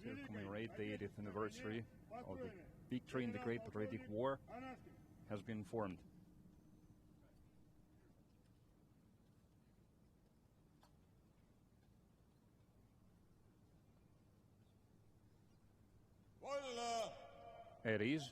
To commemorate the 80th anniversary of the victory in the Great Patriotic War has been formed. It is.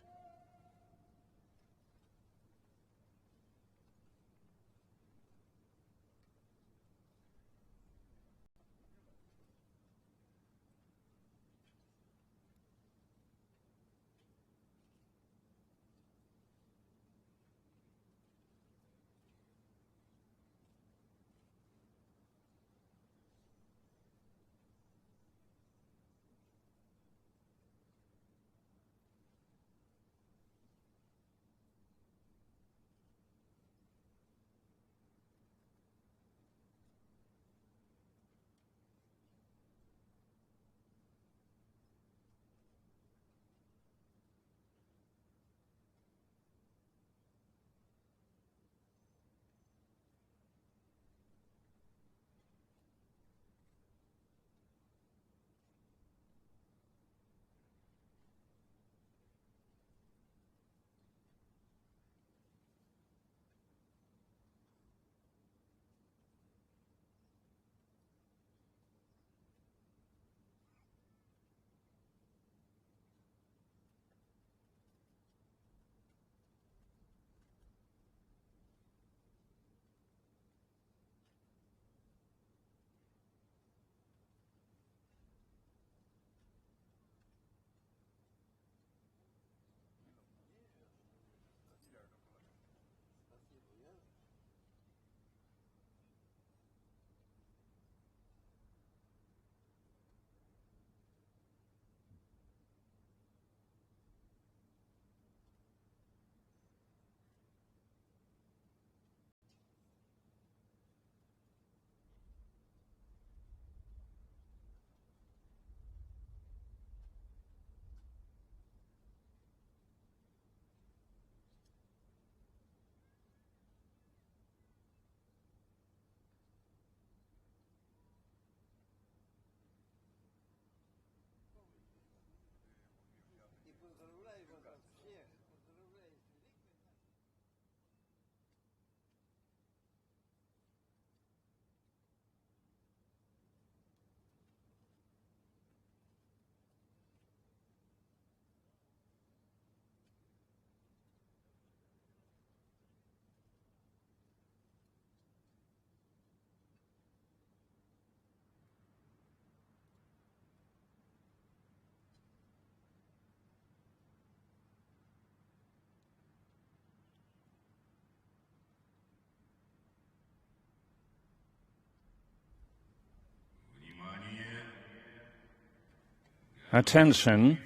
Attention,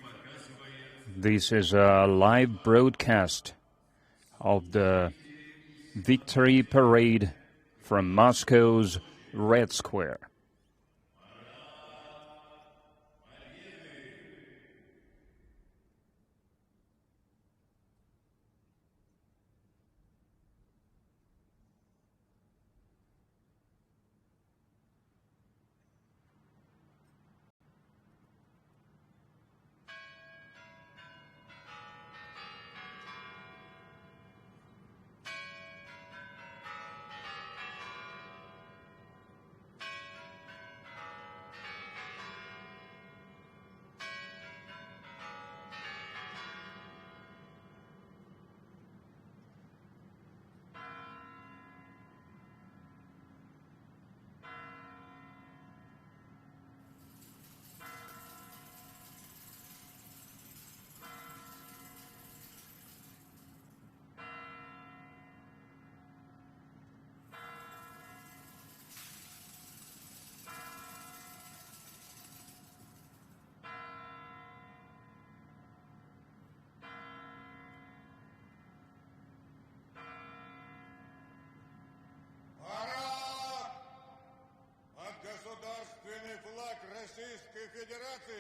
this is a live broadcast of the Victory Parade from Moscow's Red Square.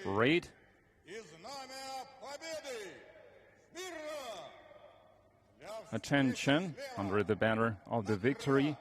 Parade. Attention, under the banner of the victory.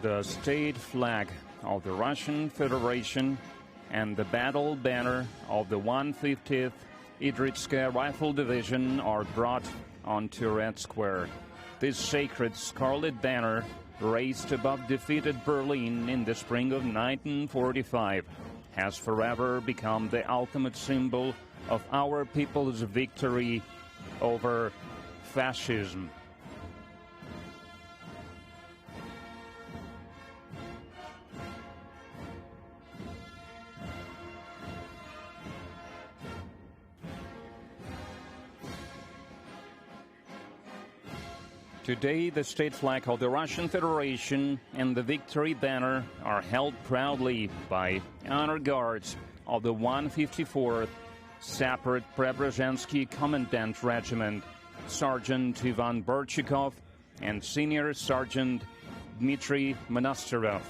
The state flag of the Russian Federation and the battle banner of the 150th Idritskaya Rifle Division are brought onto Red Square. This sacred scarlet banner, raised above defeated Berlin in the spring of 1945, has forever become the ultimate symbol of our people's victory over fascism. Today, the state flag of the Russian Federation and the victory banner are held proudly by honor guards of the 154th Separate Preobrazhensky Commandant Regiment, Sergeant Ivan Burchikov and Senior Sergeant Dmitry Monasterov.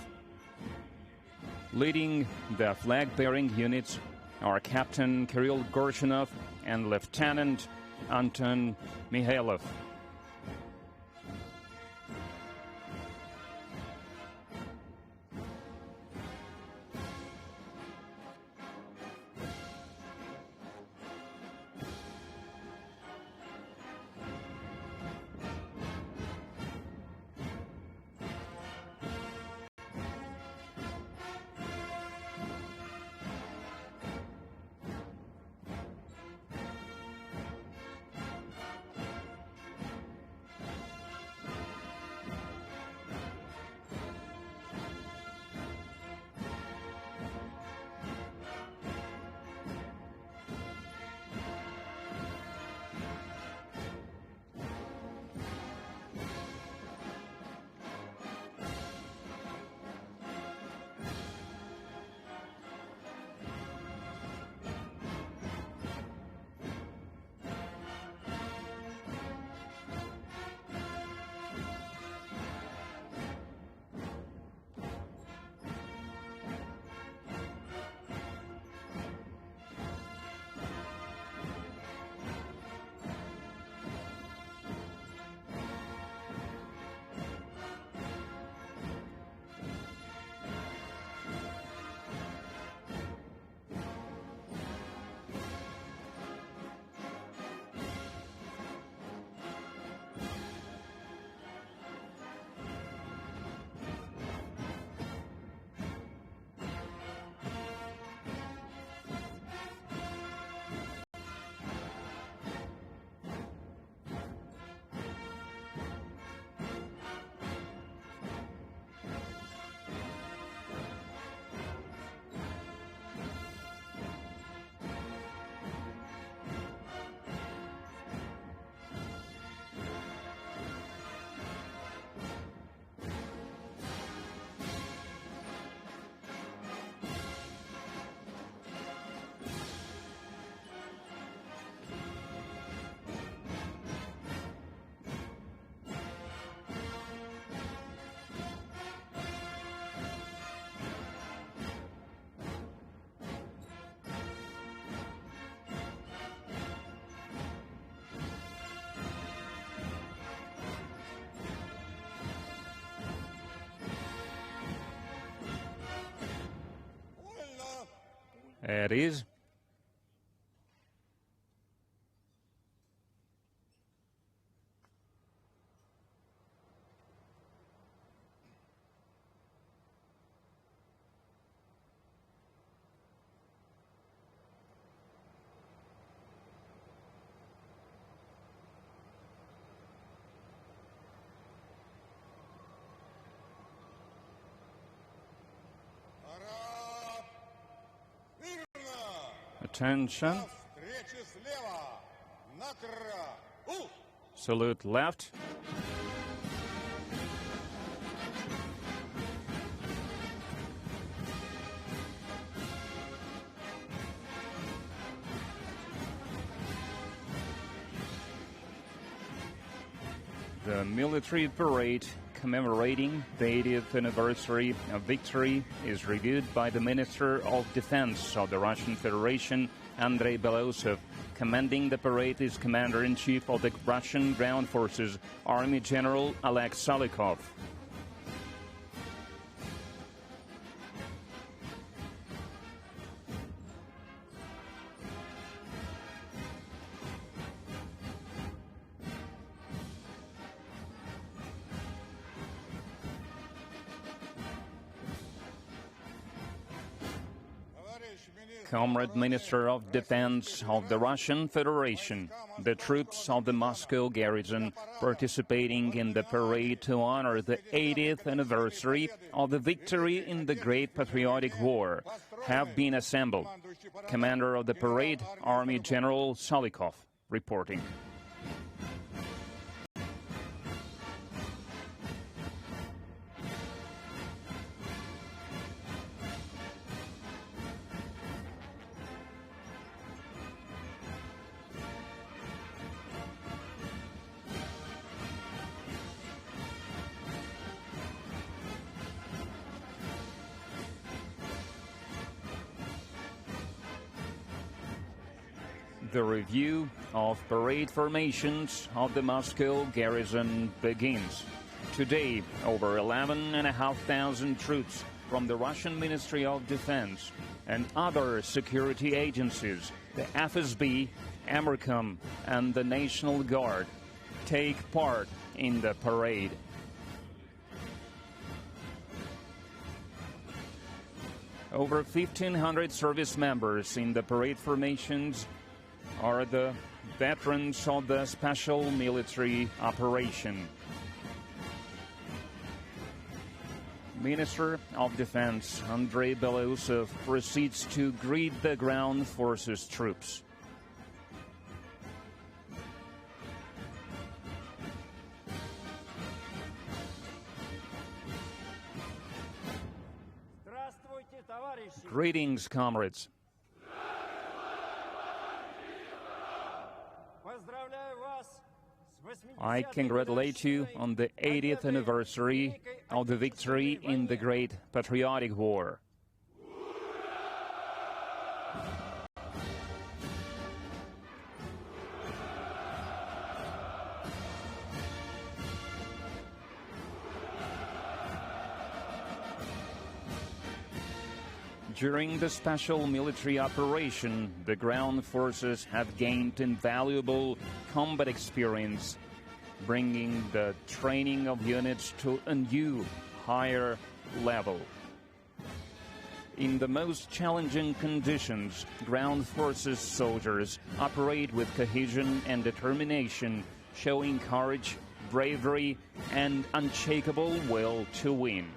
Leading the flag-bearing units are Captain Kirill Gorshinov and Lieutenant Anton Mikhailov. It is. Attention. Salute left. The military parade commemorating the 80th anniversary of victory is reviewed by the Minister of Defense of the Russian Federation, Andrei Belosov. Commanding the parade is Commander-in-Chief of the Russian Ground Forces, Army General Oleg Salikov. Comrade Minister of Defense of the Russian Federation, the troops of the Moscow garrison participating in the parade to honor the 80th anniversary of the victory in the Great Patriotic War have been assembled. Commander of the parade, Army General Salikov, reporting. The review of parade formations of the Moscow garrison begins. Today, over 11,500 troops from the Russian Ministry of Defense and other security agencies, the FSB, Amercom, and the National Guard, take part in the parade. Over 1,500 service members in the parade formations are the veterans of the special military operation. Minister of Defense Andrei Belousov proceeds to greet the ground forces troops. Greetings, comrades. I congratulate you on the 80th anniversary of the victory in the Great Patriotic War. During the special military operation, the ground forces have gained invaluable combat experience, bringing the training of units to a new, higher level. In the most challenging conditions, ground forces soldiers operate with cohesion and determination, showing courage, bravery, and unshakable will to win.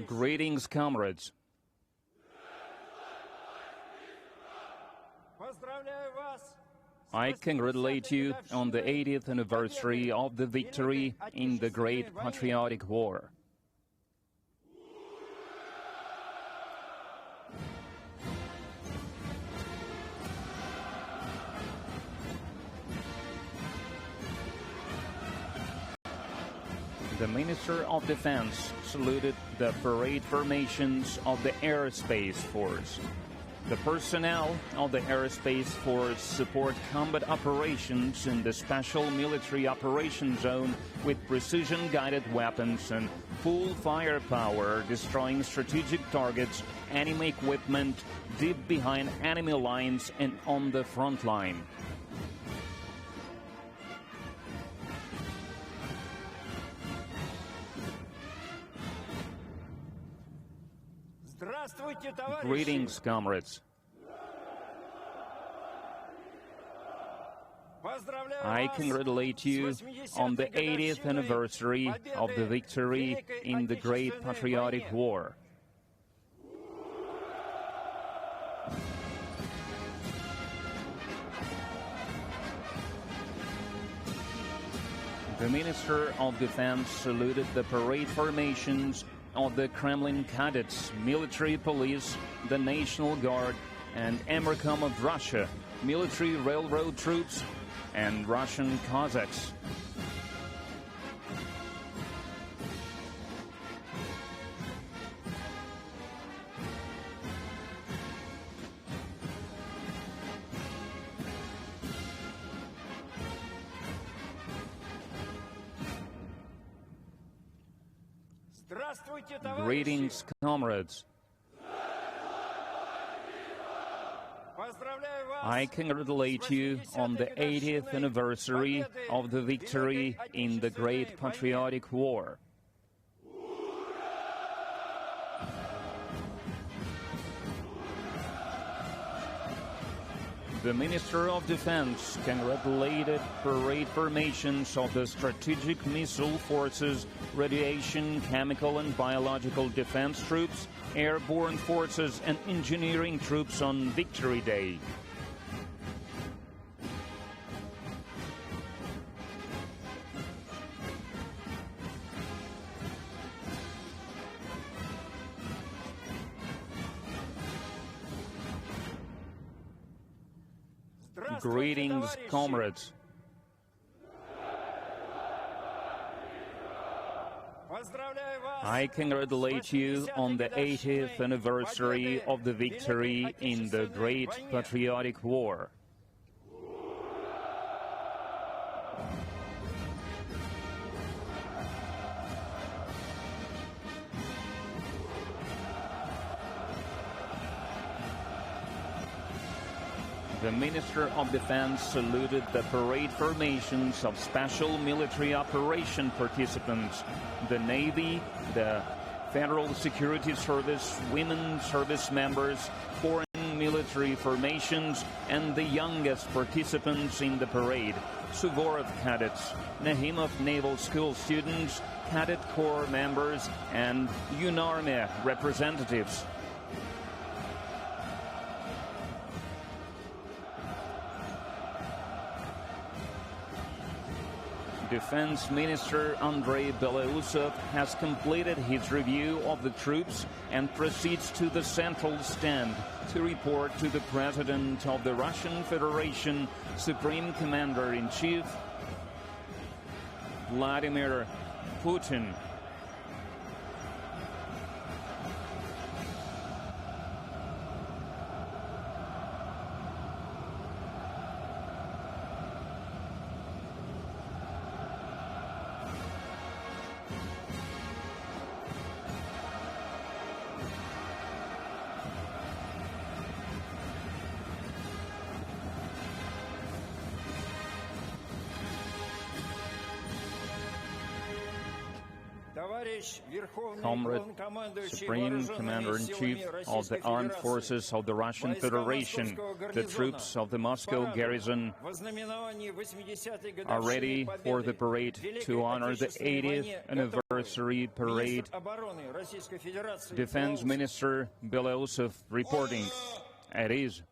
Greetings, comrades. I congratulate you on the 80th anniversary of the victory in the Great Patriotic War. The Minister of Defense saluted the parade formations of the Aerospace Force. The personnel of the Aerospace Force support combat operations in the Special Military Operation Zone with precision-guided weapons and full firepower, destroying strategic targets, enemy equipment, deep behind enemy lines and on the front line. Greetings, comrades. I congratulate you on the 80th anniversary of the victory in the Great Patriotic War. The Minister of Defense saluted the parade formations of the Kremlin Cadets, Military Police, the National Guard, and Amercom of Russia, military railroad troops, and Russian Cossacks. Greetings, comrades. I congratulate you on the 80th anniversary of the victory in the Great Patriotic War. The Minister of Defense congratulated parade formations of the Strategic Missile Forces, Radiation, Chemical and Biological Defense Troops, Airborne Forces and Engineering Troops on Victory Day. Greetings, comrades. I congratulate you on the 80th anniversary of the victory in the Great Patriotic War. The Minister of Defense saluted the parade formations of Special Military Operation participants, the Navy, the Federal Security Service, women service members, foreign military formations, and the youngest participants in the parade, Suvorov cadets, Nahimov Naval School students, Cadet Corps members, and UNARMY representatives. Defense Minister Andrei Belausov has completed his review of the troops and proceeds to the central stand to report to the President of the Russian Federation, Supreme Commander-in-Chief, Vladimir Putin. Comrade, Supreme Commander-in-Chief of the Armed Forces of the Russian Federation, the troops of the Moscow garrison are ready for the parade to honor the 80th anniversary parade. Defense Minister Belausov reporting. It is.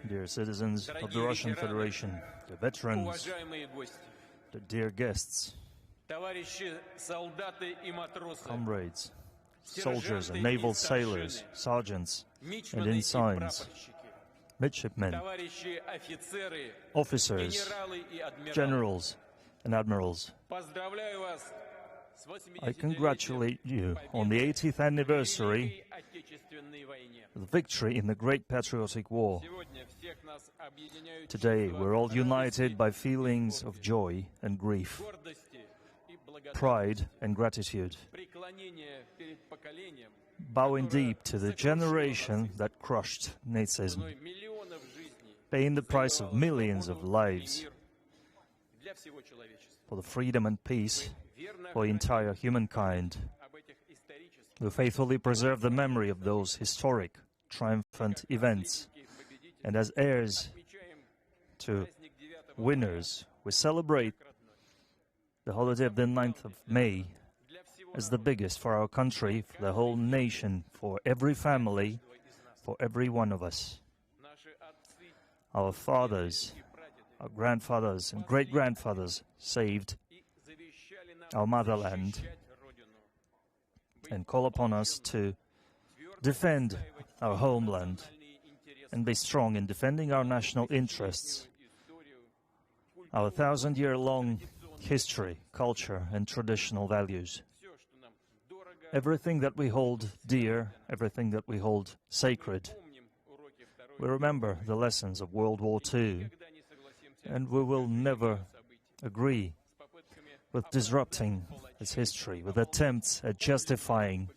Dear citizens of the Russian Federation, the veterans, the dear guests, comrades, soldiers and naval sailors, sergeants and ensigns, midshipmen, officers, generals and admirals, I congratulate you on the 80th anniversary of the victory in the Great Patriotic War. Today, we're all united by feelings of joy and grief, pride and gratitude, bowing deep to the generation that crushed Nazism, paying the price of millions of lives for the freedom and peace for the entire humankind. We faithfully preserve the memory of those historic, triumphant events, and as heirs to winners, we celebrate the holiday of the 9th of May as the biggest for our country, for the whole nation, for every family, for every one of us. Our fathers, our grandfathers and great-grandfathers saved our motherland, and call upon us to defend our homeland and be strong in defending our national interests, our 1,000-year-long history, culture, and traditional values. Everything that we hold dear, everything that we hold sacred. We remember the lessons of World War II, and we will never agree with disrupting its history, with attempts at justifying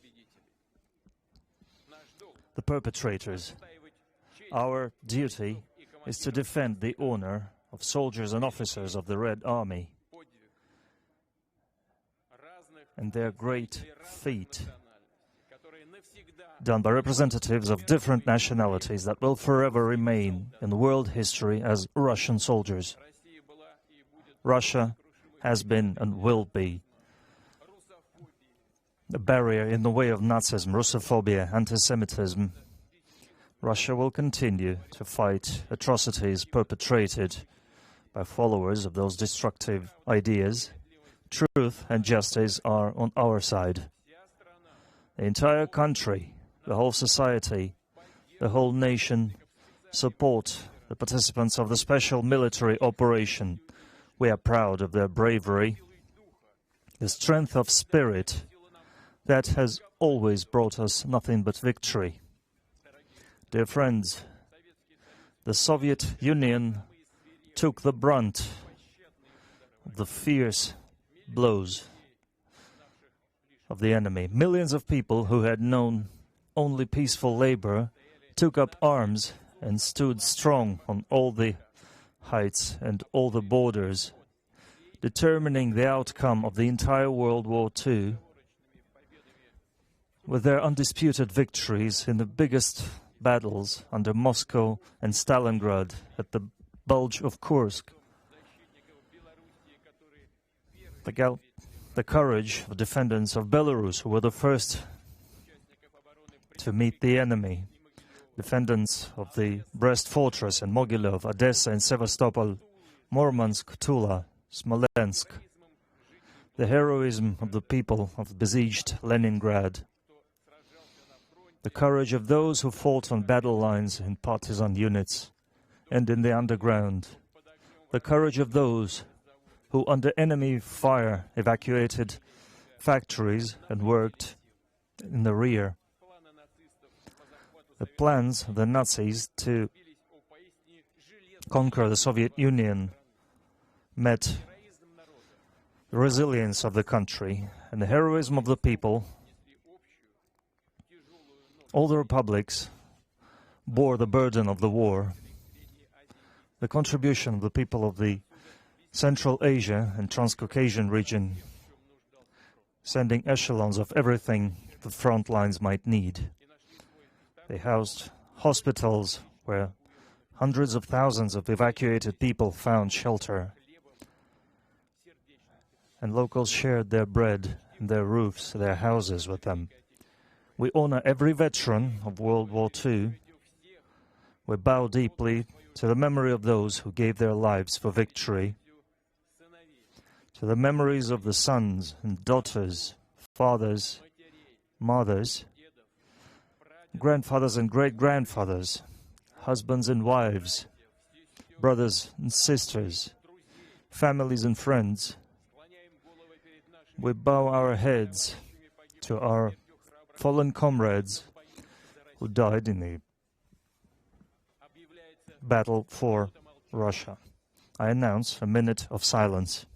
the perpetrators. Our duty is to defend the honor of soldiers and officers of the Red Army and their great feat done by representatives of different nationalities that will forever remain in world history as Russian soldiers. Russia has been and will be a barrier in the way of Nazism, Russophobia, anti-Semitism. Russia will continue to fight atrocities perpetrated by followers of those destructive ideas. Truth and justice are on our side. The entire country, the whole society, the whole nation support the participants of the special military operation. We are proud of their bravery, the strength of spirit that has always brought us nothing but victory. Dear friends, the Soviet Union took the brunt of the fierce blows of the enemy. Millions of people who had known only peaceful labor took up arms and stood strong on all the heights and all the borders, determining the outcome of the entire World War II with their undisputed victories in the biggest battles under Moscow and Stalingrad at the Bulge of Kursk. The courage of defendants of Belarus, who were the first to meet the enemy, defendants of the Brest Fortress and Mogilov, Odessa and Sevastopol, Murmansk, Tula, Smolensk, the heroism of the people of besieged Leningrad, the courage of those who fought on battle lines in partisan units and in the underground, the courage of those who under enemy fire evacuated factories and worked in the rear. The plans of the Nazis to conquer the Soviet Union met the resilience of the country and the heroism of the people. All the republics bore the burden of the war. The contribution of the people of the Central Asia and Transcaucasian region, sending echelons of everything the front lines might need. They housed hospitals where hundreds of thousands of evacuated people found shelter, and locals shared their bread and their roofs, their houses with them. We honor every veteran of World War II. We bow deeply to the memory of those who gave their lives for victory, to the memories of the sons and daughters, fathers, mothers, grandfathers and great-grandfathers, husbands and wives, brothers and sisters, families and friends. We bow our heads to our fallen comrades who died in the battle for Russia. I announce a minute of silence.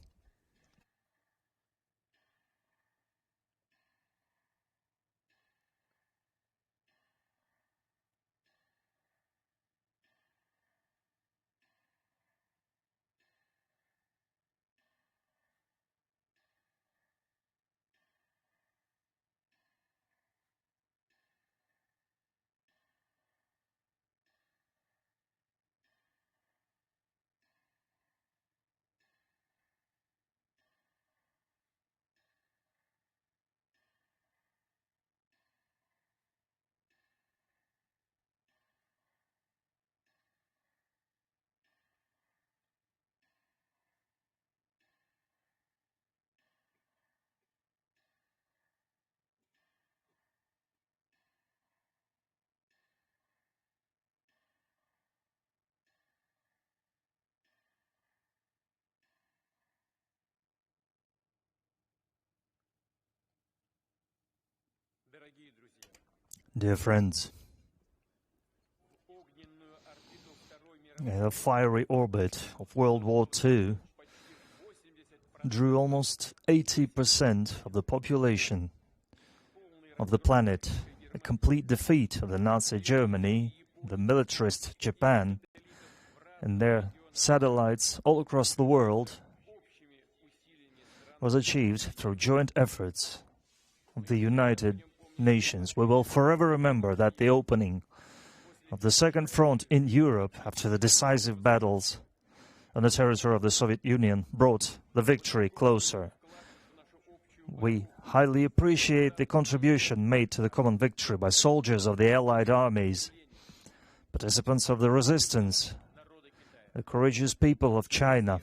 Dear friends, the fiery orbit of World War II drew almost 80% of the population of the planet. A complete defeat of the Nazi Germany, the militarist Japan, and their satellites all across the world was achieved through joint efforts of the United Nations. We will forever remember that the opening of the Second Front in Europe after the decisive battles on the territory of the Soviet Union brought the victory closer. We highly appreciate the contribution made to the common victory by soldiers of the Allied armies, participants of the resistance, the courageous people of China,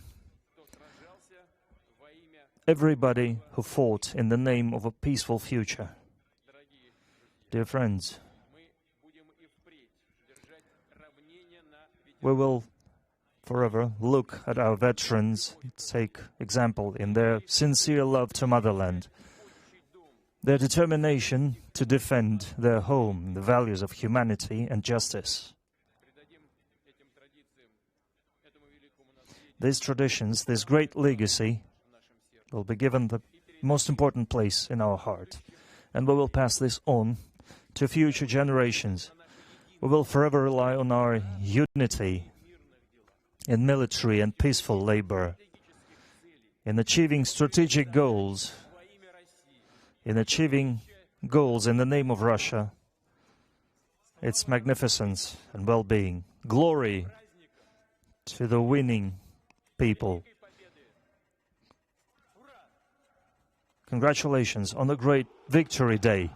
everybody who fought in the name of a peaceful future. Dear friends, we will forever look at our veterans, take example in their sincere love to motherland, their determination to defend their home, the values of humanity and justice. These traditions, this great legacy, will be given the most important place in our heart, and we will pass this on to future generations. We will forever rely on our unity in military and peaceful labor, in achieving strategic goals, in achieving goals in the name of Russia, its magnificence and well-being. Glory to the winning people. Congratulations on a great Victory Day.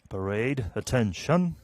Parade, attention.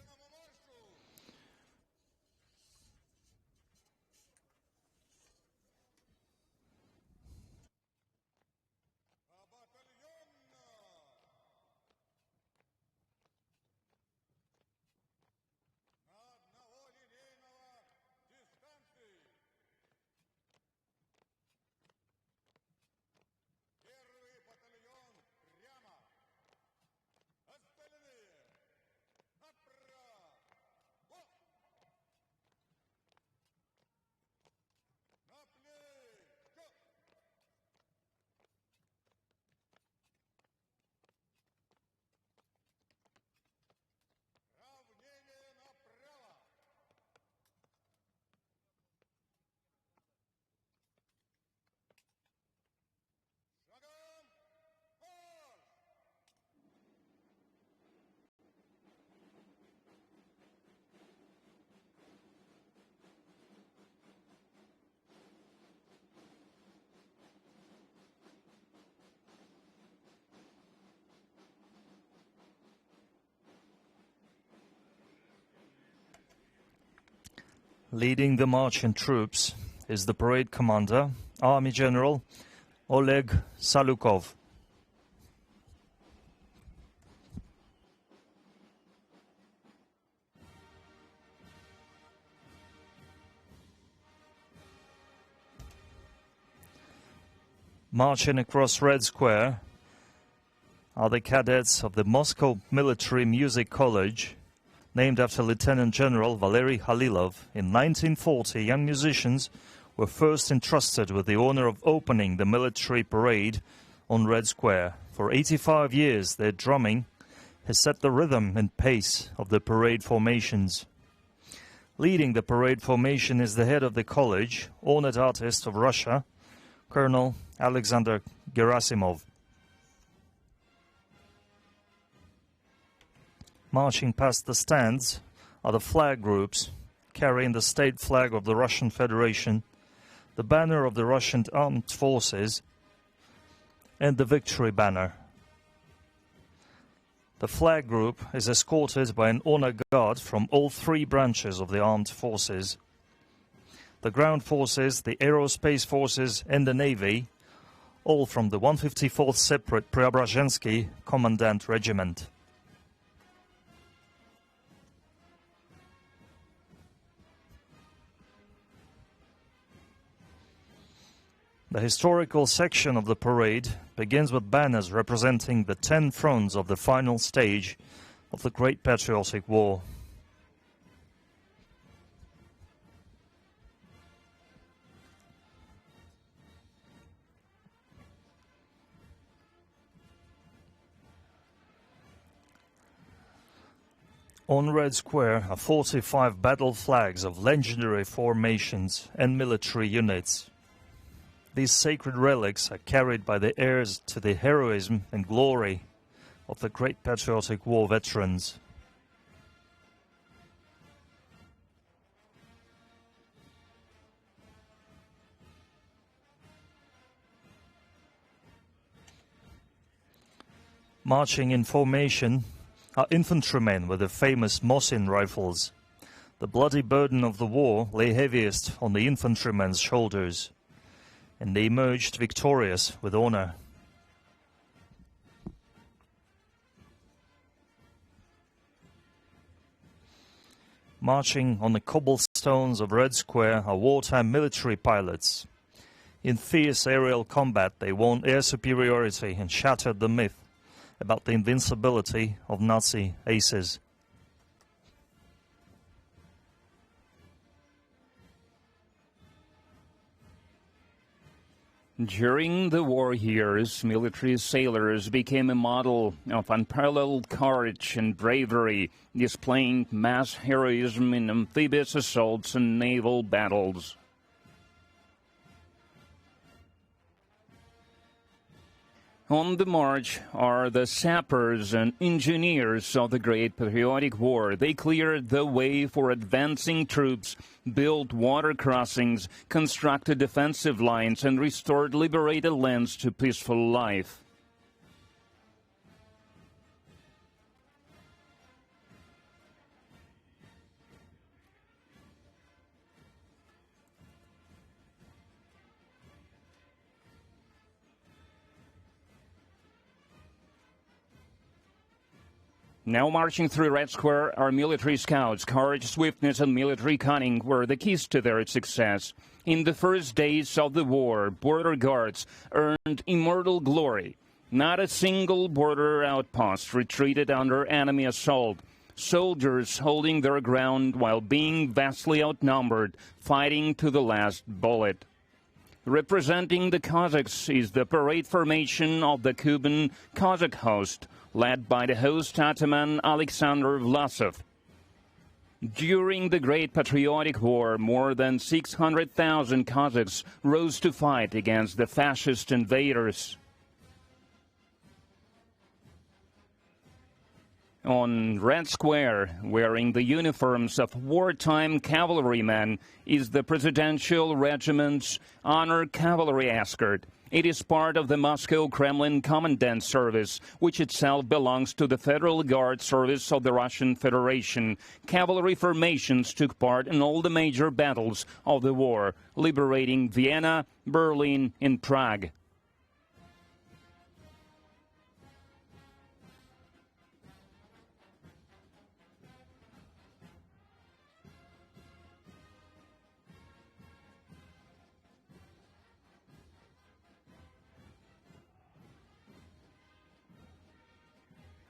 Leading the marching troops is the parade commander, Army General Oleg Salukov. Marching across Red Square are the cadets of the Moscow Military Music College, named after Lieutenant General Valery Halilov. In 1940, young musicians were first entrusted with the honor of opening the military parade on Red Square. For 85 years, their drumming has set the rhythm and pace of the parade formations. Leading the parade formation is the head of the college, honored artist of Russia, Colonel Alexander Gerasimov. Marching past the stands are the flag groups carrying the state flag of the Russian Federation, the banner of the Russian Armed Forces, and the victory banner. The flag group is escorted by an honor guard from all three branches of the armed forces: the ground forces, the aerospace forces, and the navy, all from the 154th Separate Preobrazhensky Commandant Regiment. The historical section of the parade begins with banners representing the 10 fronts of the final stage of the Great Patriotic War. On Red Square are 45 battle flags of legendary formations and military units. These sacred relics are carried by the heirs to the heroism and glory of the Great Patriotic War veterans. Marching in formation are infantrymen with the famous Mosin rifles. The bloody burden of the war lay heaviest on the infantrymen's shoulders, and they emerged victorious with honor. Marching on the cobblestones of Red Square are wartime military pilots. In fierce aerial combat, they won air superiority and shattered the myth about the invincibility of Nazi aces. During the war years, military sailors became a model of unparalleled courage and bravery, displaying mass heroism in amphibious assaults and naval battles. On the march are the sappers and engineers of the Great Patriotic War. They cleared the way for advancing troops, built water crossings, constructed defensive lines, and restored liberated lands to peaceful life. Now marching through Red Square are military scouts. Courage, swiftness, and military cunning were the keys to their success. In the first days of the war, border guards earned immortal glory. Not a single border outpost retreated under enemy assault. Soldiers holding their ground while being vastly outnumbered, fighting to the last bullet. Representing the Cossacks is the parade formation of the Kuban Cossack host, led by the host Ataman Alexander Vlasov. During the Great Patriotic War, more than 600,000 Cossacks rose to fight against the fascist invaders. On Red Square, wearing the uniforms of wartime cavalrymen, is the Presidential Regiment's Honor Cavalry Escort. It is part of the Moscow Kremlin Commandant Service, which itself belongs to the Federal Guard Service of the Russian Federation. Cavalry formations took part in all the major battles of the war, liberating Vienna, Berlin, and Prague.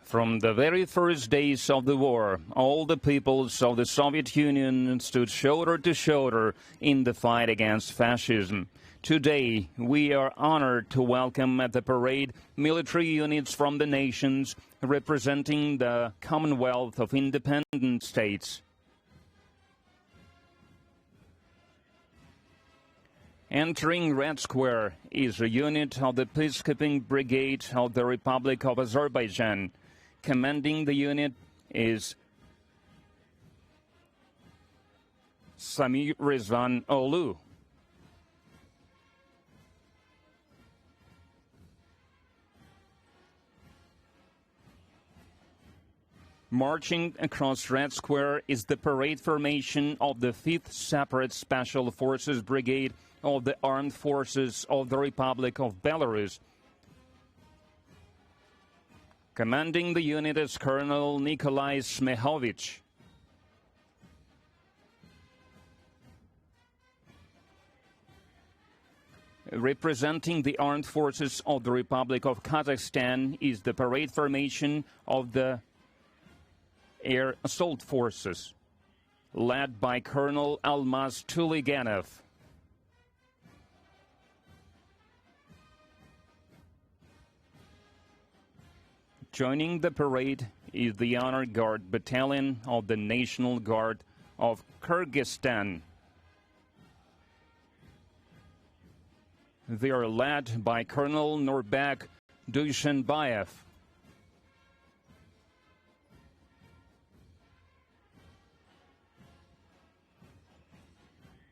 From the very first days of the war, all the peoples of the Soviet Union stood shoulder to shoulder in the fight against fascism. Today, we are honored to welcome at the parade military units from the nations representing the Commonwealth of Independent States. Entering Red Square is a unit of the Peacekeeping Brigade of the Republic of Azerbaijan. Commanding the unit is Samir Rezvan Olu. Marching across Red Square is the parade formation of the 5th Separate Special Forces Brigade of the Armed Forces of the Republic of Belarus. Commanding the unit is Colonel Nikolai Smehovich. Representing the Armed Forces of the Republic of Kazakhstan is the parade formation of the Air Assault Forces, led by Colonel Almaz Tuliganov. Joining the parade is the Honor Guard Battalion of the National Guard of Kyrgyzstan. They are led by Colonel Nurbek Dushanbayev.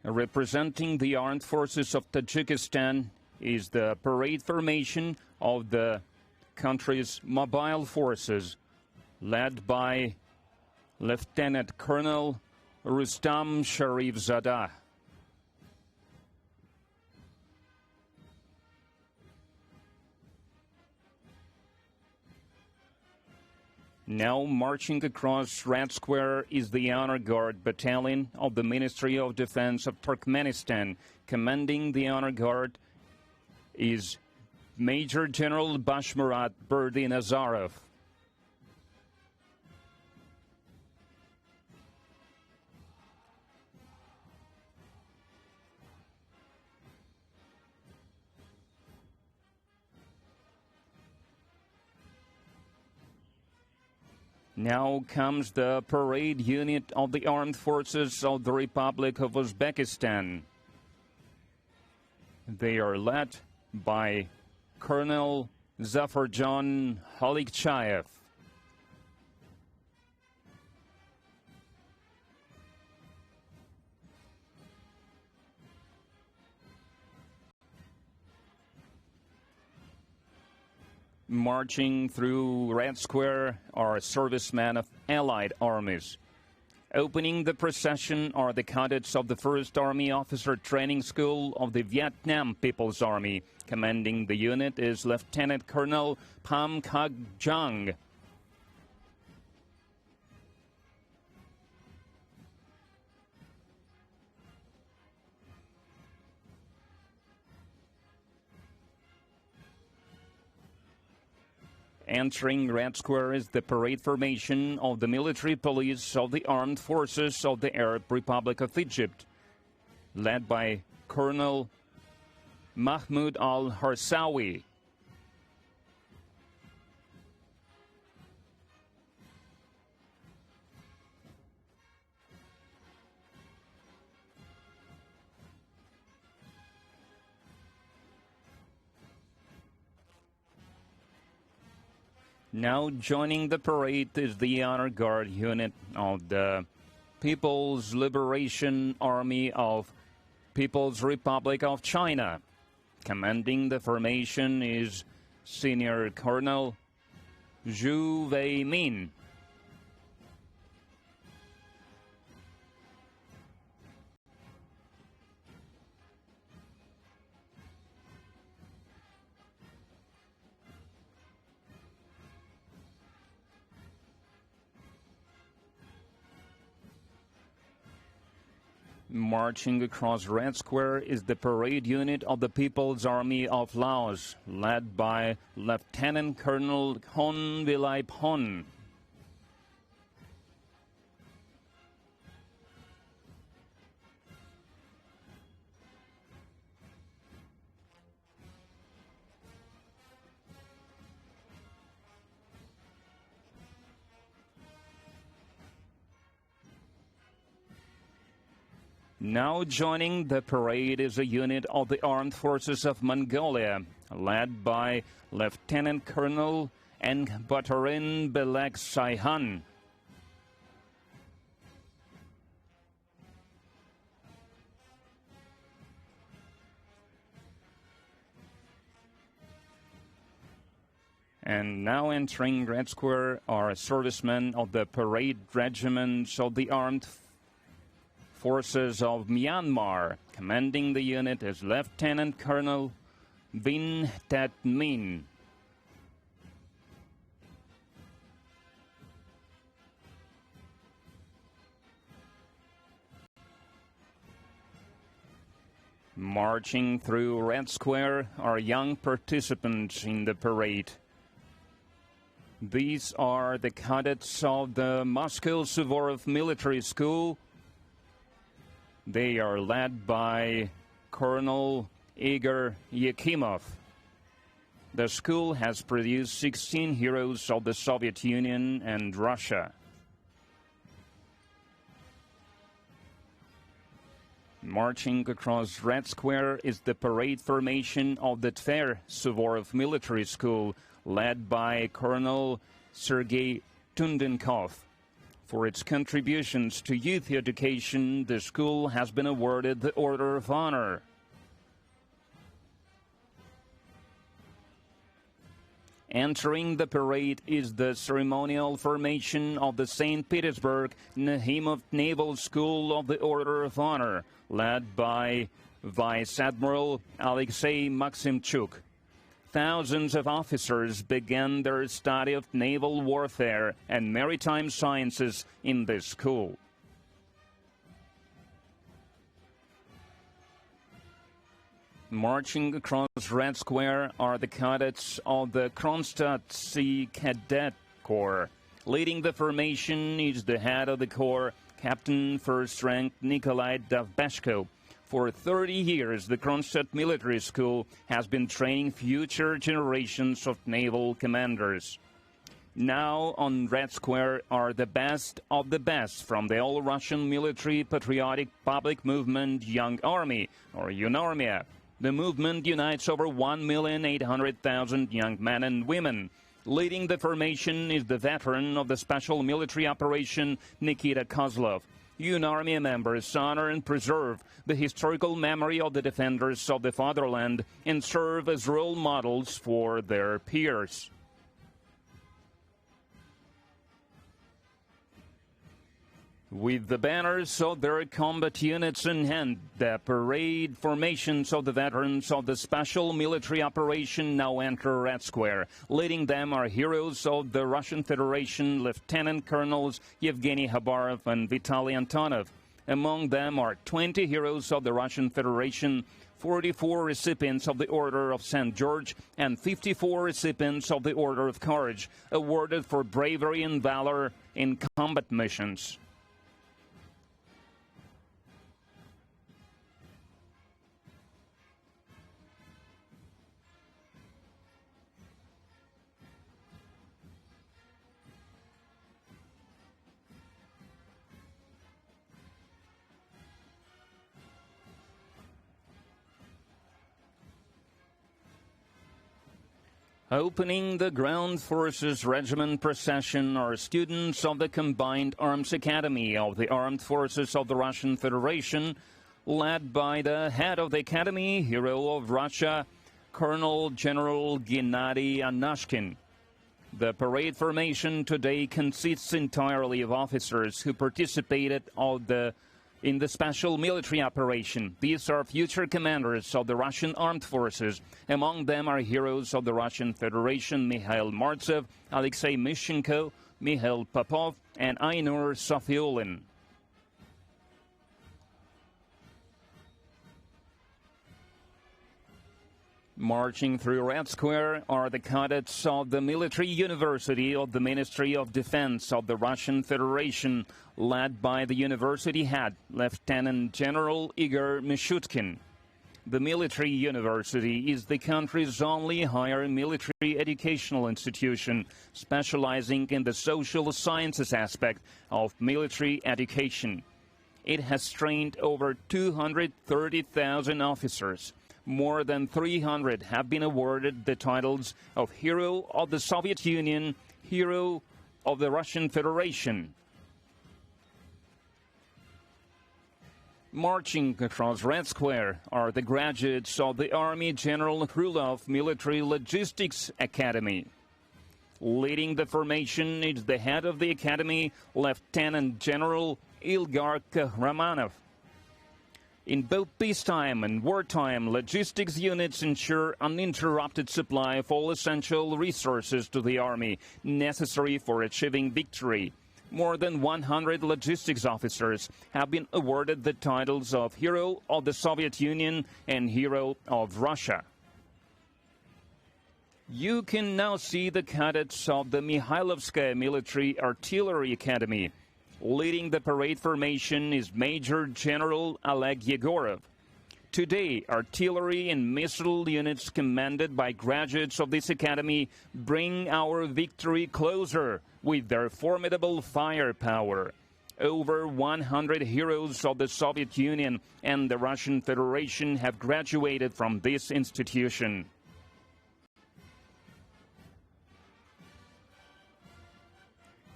Representing the Armed Forces of Tajikistan is the parade formation of the country's mobile forces, led by Lieutenant Colonel Rustam Sharifzada. Now marching across Red Square is the Honor Guard Battalion of the Ministry of Defense of Turkmenistan. Commanding the Honor Guard is Major General Bashmurat Berdinazarov. Now comes the parade unit of the Armed Forces of the Republic of Uzbekistan. They are led by Colonel Zafarjan Halikchayev. Marching through Red Square are servicemen of Allied armies. Opening the procession are the cadets of the 1st Army Officer Training School of the Vietnam People's Army. Commanding the unit is Lieutenant Colonel Pham Khak Jang. Entering Red Square is the parade formation of the military police of the Armed Forces of the Arab Republic of Egypt, led by Colonel Mahmoud al-Harsawi. Now joining the parade is the Honor Guard unit of the People's Liberation Army of People's Republic of China. Commanding the formation is Senior Colonel Zhu Weimin. Marching across Red Square is the parade unit of the People's Army of Laos, led by Lieutenant Colonel Hon Vilaip Hon. Now joining the parade is a unit of the Armed Forces of Mongolia, led by Lieutenant Colonel Batarin Belek Saihan. And now entering Red Square are servicemen of the parade regiments of the Armed Forces of Myanmar. Commanding the unit is Lieutenant Colonel Vin Tat Min. Marching through Red Square are young participants in the parade. These are the cadets of the Moscow Suvorov Military School. They are led by Colonel Igor Yakimov. The school has produced 16 heroes of the Soviet Union and Russia. Marching across Red Square is the parade formation of the Tver Suvorov Military School, led by Colonel Sergei Tundenkov. For its contributions to youth education, the school has been awarded the Order of Honor. Entering the parade is the ceremonial formation of the St. Petersburg Nahimov Naval School of the Order of Honor, led by Vice Admiral Alexei Maximchuk. Thousands of officers began their study of naval warfare and maritime sciences in this school. Marching across Red Square are the cadets of the Kronstadt Sea Cadet Corps. Leading the formation is the head of the corps, Captain First Rank Nikolai Davbeshko. For 30 years, the Kronstadt Military School has been training future generations of naval commanders. Now on Red Square are the best of the best from the All-Russian Military Patriotic Public Movement Young Army, or UNARMIA. The movement unites over 1,800,000 young men and women. Leading the formation is the veteran of the Special Military Operation, Nikita Kozlov. UNARMIA members honor and preserve the historical memory of the defenders of the fatherland and serve as role models for their peers. With the banners of their combat units in hand, the parade formations of the veterans of the Special Military Operation now enter Red Square. Leading them are heroes of the Russian Federation, Lieutenant Colonels Yevgeny Khabarov and Vitaly Antonov. Among them are 20 heroes of the Russian Federation, 44 recipients of the Order of St. George, and 54 recipients of the Order of Courage, awarded for bravery and valor in combat missions. Opening the Ground Forces Regiment procession are students of the Combined Arms Academy of the Armed Forces of the Russian Federation, led by the head of the Academy, hero of Russia, Colonel General Gennady Anashkin. The parade formation today consists entirely of officers who participated in the special military operation. These are future commanders of the Russian armed forces. Among them are heroes of the Russian Federation, Mikhail Martsev, Alexei Mishchenko, Mikhail Popov, and Ainur Sofiulin. Marching through Red Square are the cadets of the Military University of the Ministry of Defense of the Russian Federation, led by the university head, Lieutenant General Igor Mishutkin. The Military University is the country's only higher military educational institution specializing in the social sciences aspect of military education. It has trained over 230,000 officers. More than 300 have been awarded the titles of Hero of the Soviet Union, Hero of the Russian Federation. Marching across Red Square are the graduates of the Army General Krylov Military Logistics Academy. Leading the formation is the head of the academy, Lieutenant General Ilgar Kahramanov. In both peacetime and wartime, logistics units ensure uninterrupted supply of all essential resources to the Army necessary for achieving victory. More than 100 logistics officers have been awarded the titles of Hero of the Soviet Union and Hero of Russia. You can now see the cadets of the Mikhailovskaya Military Artillery Academy. Leading the parade formation is Major General Oleg Yegorov. Today, artillery and missile units commanded by graduates of this academy bring our victory closer with their formidable firepower. Over 100 heroes of the Soviet Union and the Russian Federation have graduated from this institution.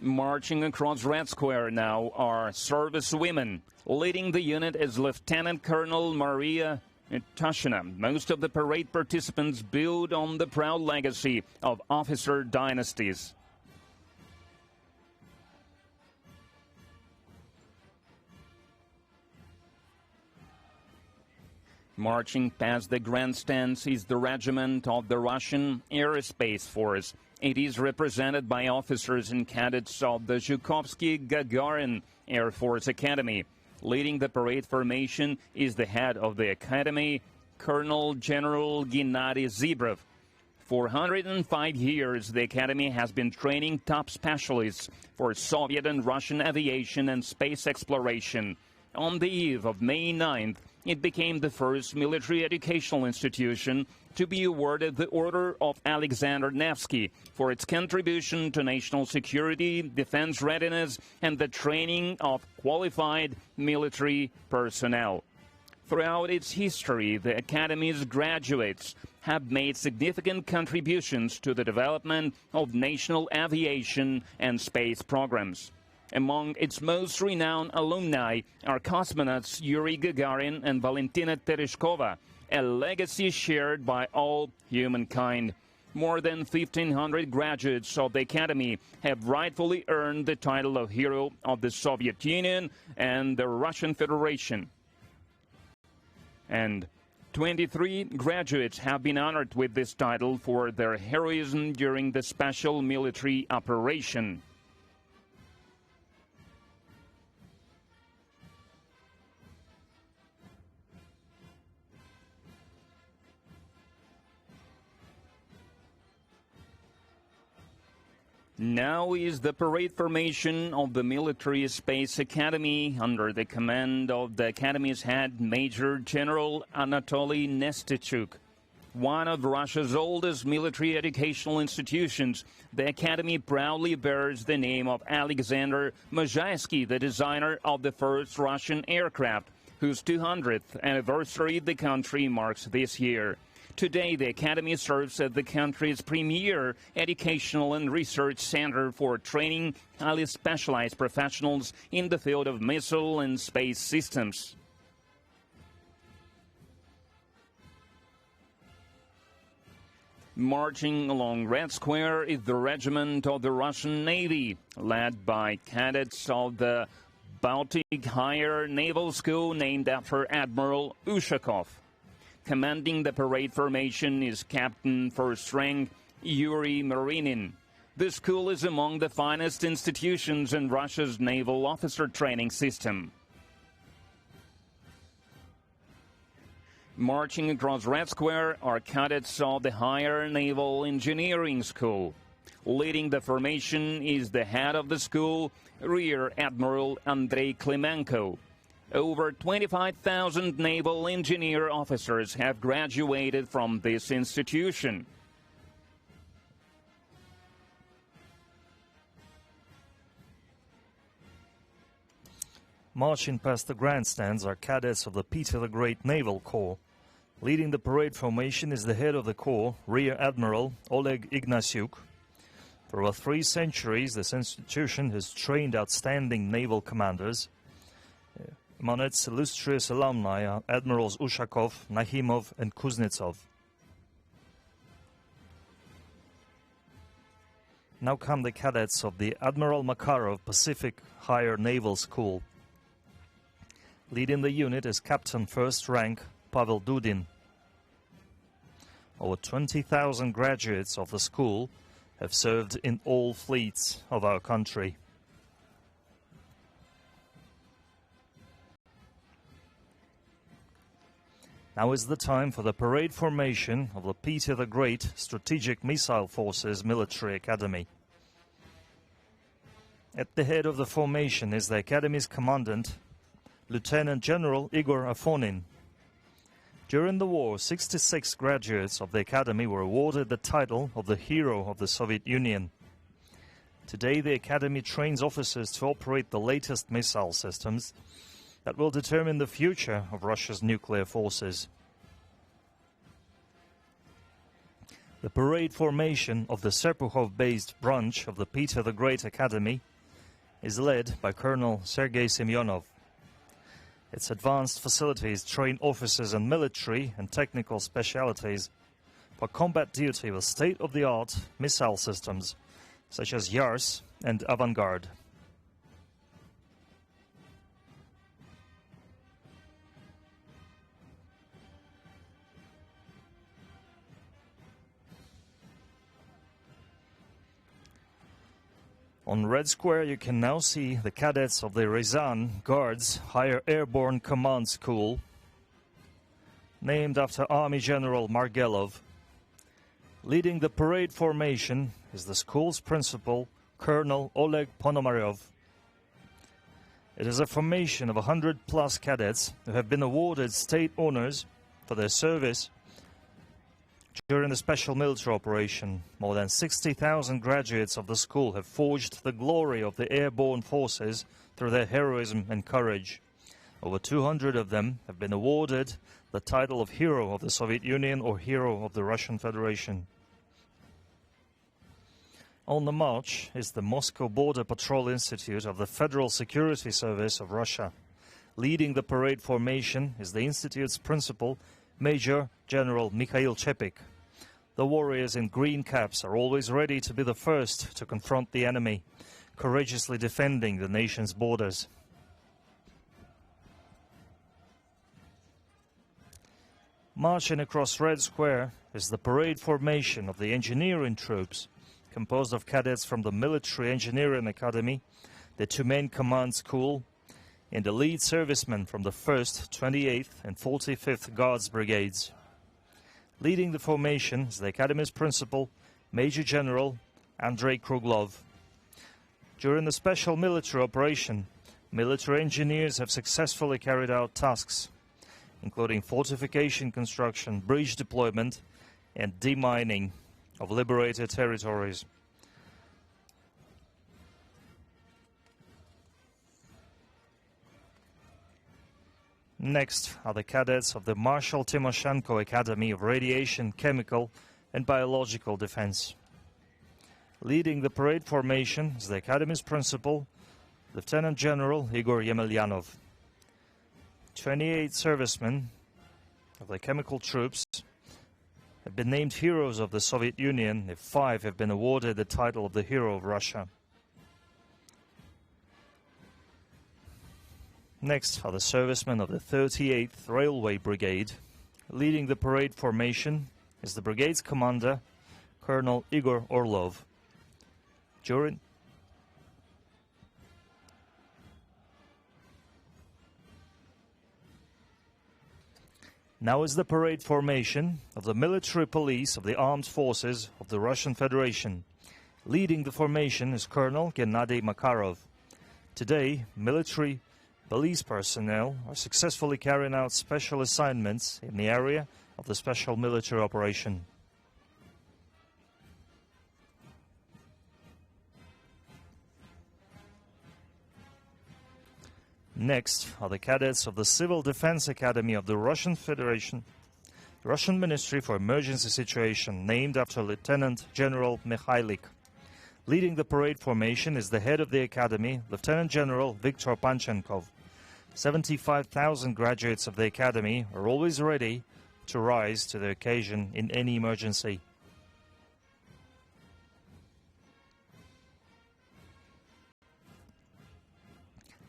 Marching across Red Square now are service women. Leading the unit is Lieutenant Colonel Maria Tashina. Most of the parade participants build on the proud legacy of officer dynasties. Marching past the grandstands is the regiment of the Russian Aerospace Force. It is represented by officers and cadets of the Zhukovsky-Gagarin Air Force Academy. Leading the parade formation is the head of the academy, Colonel General Gennady Zibrov. For 105 years, the academy has been training top specialists for Soviet and Russian aviation and space exploration. On the eve of May 9th, it became the first military educational institution to be awarded the Order of Alexander Nevsky for its contribution to national security, defense readiness, and the training of qualified military personnel. Throughout its history, the Academy's graduates have made significant contributions to the development of national aviation and space programs. Among its most renowned alumni are cosmonauts Yuri Gagarin and Valentina Tereshkova, a legacy shared by all humankind. More than 1,500 graduates of the Academy have rightfully earned the title of Hero of the Soviet Union and the Russian Federation. And 23 graduates have been honored with this title for their heroism during the special military operation. Now is the parade formation of the Military Space Academy under the command of the Academy's head, Major General Anatoly Nestichuk. One of Russia's oldest military educational institutions, the Academy proudly bears the name of Alexander Mozhaysky, the designer of the first Russian aircraft, whose 200th anniversary the country marks this year. Today, the Academy serves as the country's premier educational and research center for training highly specialized professionals in the field of missile and space systems. Marching along Red Square is the regiment of the Russian Navy, led by cadets of the Baltic Higher Naval School named after Admiral Ushakov. Commanding the parade formation is Captain First Rank Yuri Marinin. The school is among the finest institutions in Russia's naval officer training system. Marching across Red Square are cadets of the Higher Naval Engineering School. Leading the formation is the head of the school, Rear Admiral Andrei Klimenko. Over 25,000 naval engineer officers have graduated from this institution. Marching past the grandstands are cadets of the Peter the Great Naval Corps. Leading the parade formation is the head of the Corps, Rear Admiral Oleg Ignatiuk. For over 3 centuries, this institution has trained outstanding naval commanders. Among its illustrious alumni are Admirals Ushakov, Nahimov and Kuznetsov. Now come the cadets of the Admiral Makarov Pacific Higher Naval School. Leading the unit is Captain First Rank Pavel Dudin. Over 20,000 graduates of the school have served in all fleets of our country. Now is the time for the parade formation of the Peter the Great Strategic Missile Forces Military Academy. At the head of the formation is the Academy's commandant, Lieutenant General Igor Afonin. During the war, 66 graduates of the Academy were awarded the title of the Hero of the Soviet Union. Today, the Academy trains officers to operate the latest missile systems that will determine the future of Russia's nuclear forces. The parade formation of the Serpukhov-based branch of the Peter the Great Academy is led by Colonel Sergei Semyonov. Its advanced facilities train officers in military and technical specialties for combat duty with state-of-the-art missile systems such as Yars and Avangard. On Red Square, you can now see the cadets of the Ryazan Guards Higher Airborne Command School, named after Army General Margelov. Leading the parade formation is the school's principal, Colonel Oleg Ponomaryov. It is a formation of 100-plus cadets who have been awarded state honors for their service during the special military operation. More than 60,000 graduates of the school have forged the glory of the airborne forces through their heroism and courage. Over 200 of them have been awarded the title of Hero of the Soviet Union or Hero of the Russian Federation. On the march is the Moscow Border Patrol Institute of the Federal Security Service of Russia. Leading the parade formation is the institute's principal, Major General Mikhail Chepik. The warriors in green caps are always ready to be the first to confront the enemy, courageously defending the nation's borders. Marching across Red Square is the parade formation of the engineering troops, composed of cadets from the Military Engineering Academy, the Tumen Command School, and the lead servicemen from the 1st, 28th and 45th Guards Brigades. Leading the formation is the Academy's principal, Major General Andrei Kruglov. During the special military operation, military engineers have successfully carried out tasks, including fortification construction, bridge deployment, and demining of liberated territories. Next are the cadets of the Marshal Timoshenko Academy of Radiation, Chemical and Biological Defense. Leading the parade formation is the Academy's principal, Lieutenant General Igor Yemelyanov. 28 servicemen of the chemical troops have been named heroes of the Soviet Union, if 5 have been awarded the title of the Hero of Russia. Next are the servicemen of the 38th Railway Brigade. Leading the parade formation is the brigade's commander, Colonel Igor Orlov. Now is the parade formation of the military police of the armed forces of the Russian Federation. Leading the formation is Colonel Gennady Makarov. Today, military police personnel are successfully carrying out special assignments in the area of the special military operation. Next are the cadets of the Civil Defense Academy of the Russian Federation, Russian Ministry for Emergency Situation, named after Lieutenant General Mikhailik. Leading the parade formation is the head of the academy, Lieutenant General Viktor Panchenkov. 75,000 graduates of the academy are always ready to rise to the occasion in any emergency.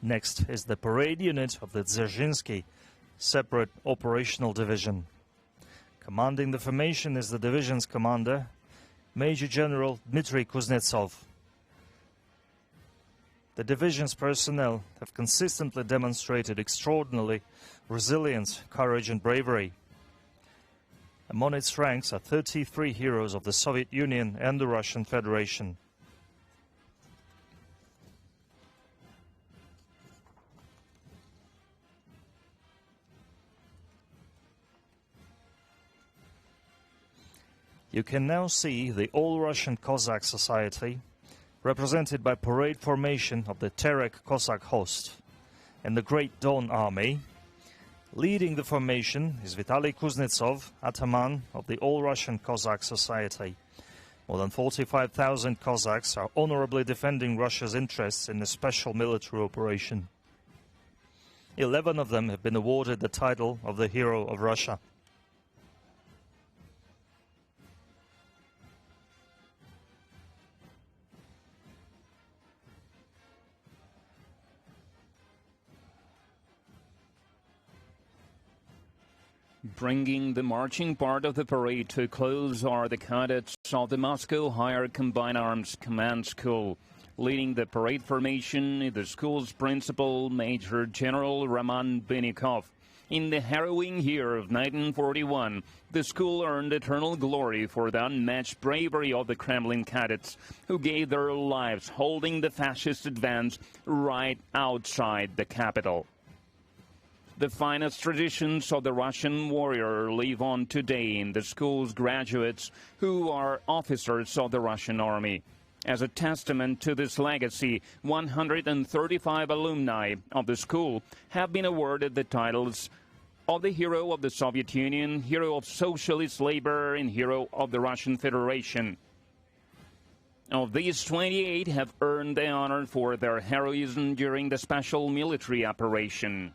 Next is the parade unit of the Dzerzhinsky Separate Operational Division. Commanding the formation is the division's commander, Major General Dmitry Kuznetsov. The division's personnel have consistently demonstrated extraordinary resilience, courage and bravery. Among its ranks are 33 heroes of the Soviet Union and the Russian Federation. You can now see the All-Russian Cossack Society, represented by parade formation of the Terek Cossack Host and the Great Don Army. Leading the formation is Vitaly Kuznetsov, Ataman of the All-Russian Cossack Society. More than 45,000 Cossacks are honorably defending Russia's interests in a special military operation. 11 of them have been awarded the title of the Hero of Russia. Bringing the marching part of the parade to a close are the cadets of the Moscow Higher Combined Arms Command School. Leading the parade formation is the school's principal, Major General Roman Benikov. In the harrowing year of 1941, the school earned eternal glory for the unmatched bravery of the Kremlin cadets, who gave their lives holding the fascist advance right outside the capital. The finest traditions of the Russian warrior live on today in the school's graduates, who are officers of the Russian Army. As a testament to this legacy, 135 alumni of the school have been awarded the titles of the Hero of the Soviet Union, Hero of Socialist Labor, and Hero of the Russian Federation. Of these, 28 have earned the honor for their heroism during the special military operation.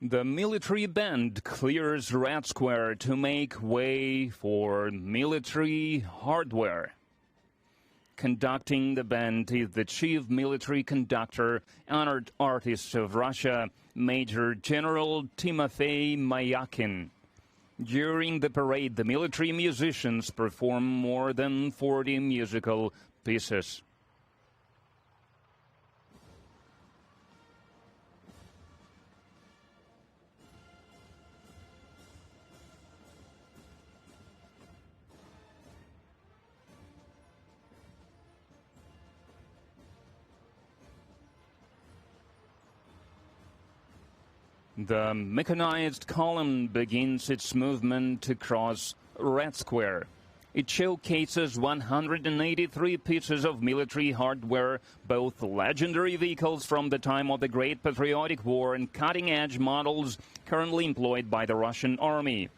The military band clears Red Square to make way for military hardware. Conducting the band is the chief military conductor, honored artist of Russia, Major General Timofey Mayakin. During the parade, the military musicians perform more than 40 musical pieces. The mechanized column begins its movement across Red Square. It showcases 183 pieces of military hardware, both legendary vehicles from the time of the Great Patriotic War and cutting-edge models currently employed by the Russian Army.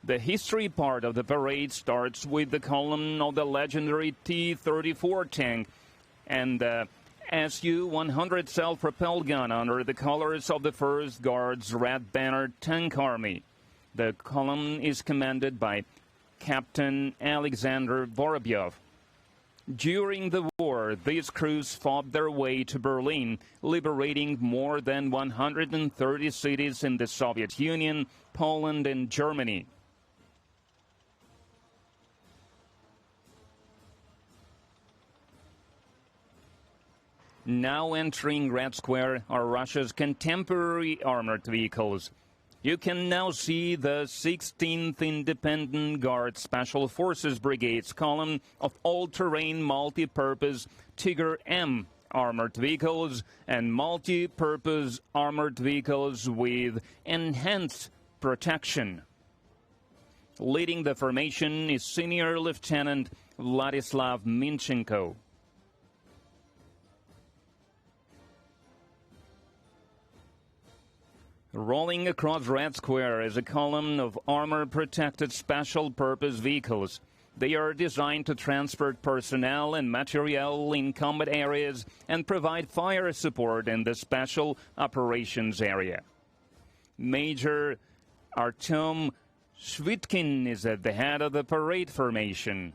The history part of the parade starts with the column of the legendary T-34 tank and the Su-100 self-propelled gun under the colors of the 1st Guards Red Banner Tank Army. The column is commanded by Captain Alexander Vorobyov. During the war, these crews fought their way to Berlin, liberating more than 130 cities in the Soviet Union, Poland, and Germany. Now entering Red Square are Russia's contemporary armored vehicles. You can now see the 16th Independent Guard Special Forces Brigade's column of all-terrain multi-purpose Tiger M armored vehicles and multi-purpose armored vehicles with enhanced protection. Leading the formation is Senior Lieutenant Vladislav Minchenko. Rolling across Red Square is a column of armor-protected special-purpose vehicles. They are designed to transport personnel and material in combat areas and provide fire support in the special operations area. Major Artem Shvitkin is at the head of the parade formation.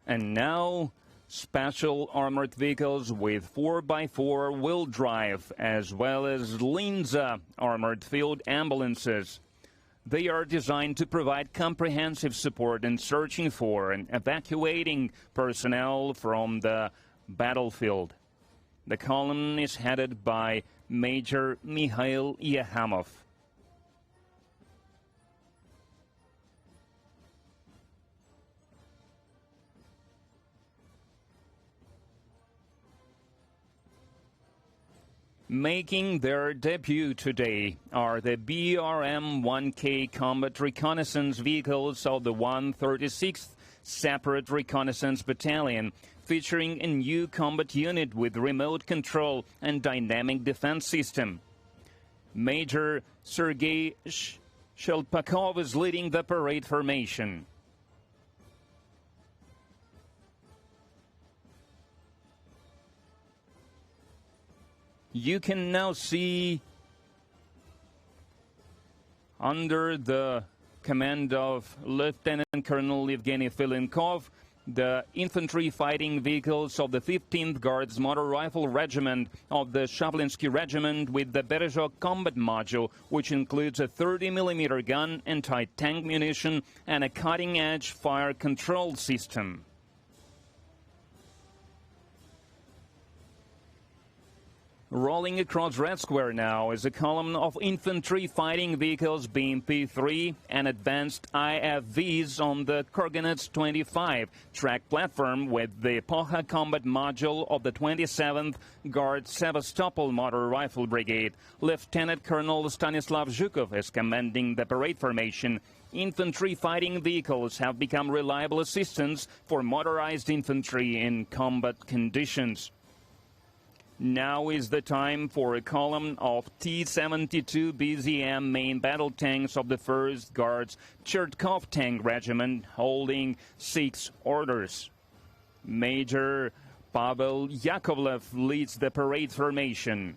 And now, special armored vehicles with 4x4 wheel drive, as well as Linza armored field ambulances. They are designed to provide comprehensive support in searching for and evacuating personnel from the battlefield. The column is headed by Major Mikhail Yahamov. Making their debut today are the BRM-1K combat reconnaissance vehicles of the 136th Separate Reconnaissance Battalion, featuring a new combat unit with remote control and dynamic defense system. Major Sergei Shelpakov is leading the parade formation. You can now see, under the command of Lieutenant Colonel Evgeny Filenkov, the infantry fighting vehicles of the 15th Guards Motor Rifle Regiment of the Shavlinsky Regiment with the Berezhok combat module, which includes a 30mm gun, anti-tank munition, and a cutting-edge fire control system. Rolling across Red Square now is a column of infantry fighting vehicles BMP-3 and advanced IFVs on the Kurganets 25 track platform with the Poha combat module of the 27th Guard Sevastopol Motor Rifle Brigade. Lieutenant Colonel Stanislav Zhukov is commanding the parade formation. Infantry fighting vehicles have become reliable assistance for motorized infantry in combat conditions. Now is the time for a column of T-72 BZM main battle tanks of the 1st Guards Chertkov Tank Regiment, holding 6 orders. Major Pavel Yakovlev leads the parade formation.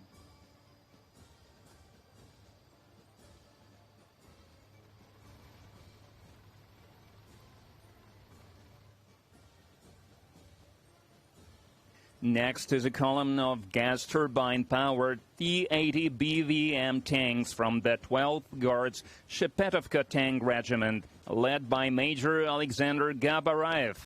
Next is a column of gas turbine-powered T-80 BVM tanks from the 12th Guards Shepetovka Tank Regiment, led by Major Alexander Gabarayev.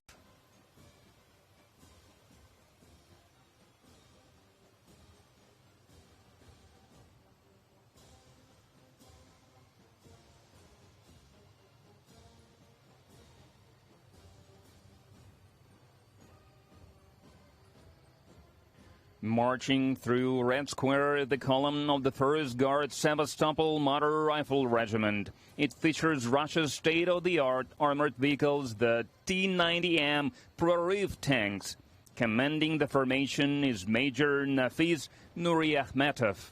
Marching through Red Square, the column of the 1st Guard Sevastopol Motor Rifle Regiment. It features Russia's state-of-the-art armored vehicles, the T-90M Prorыв tanks. Commanding the formation is Major Nafiz Nuriahmetov.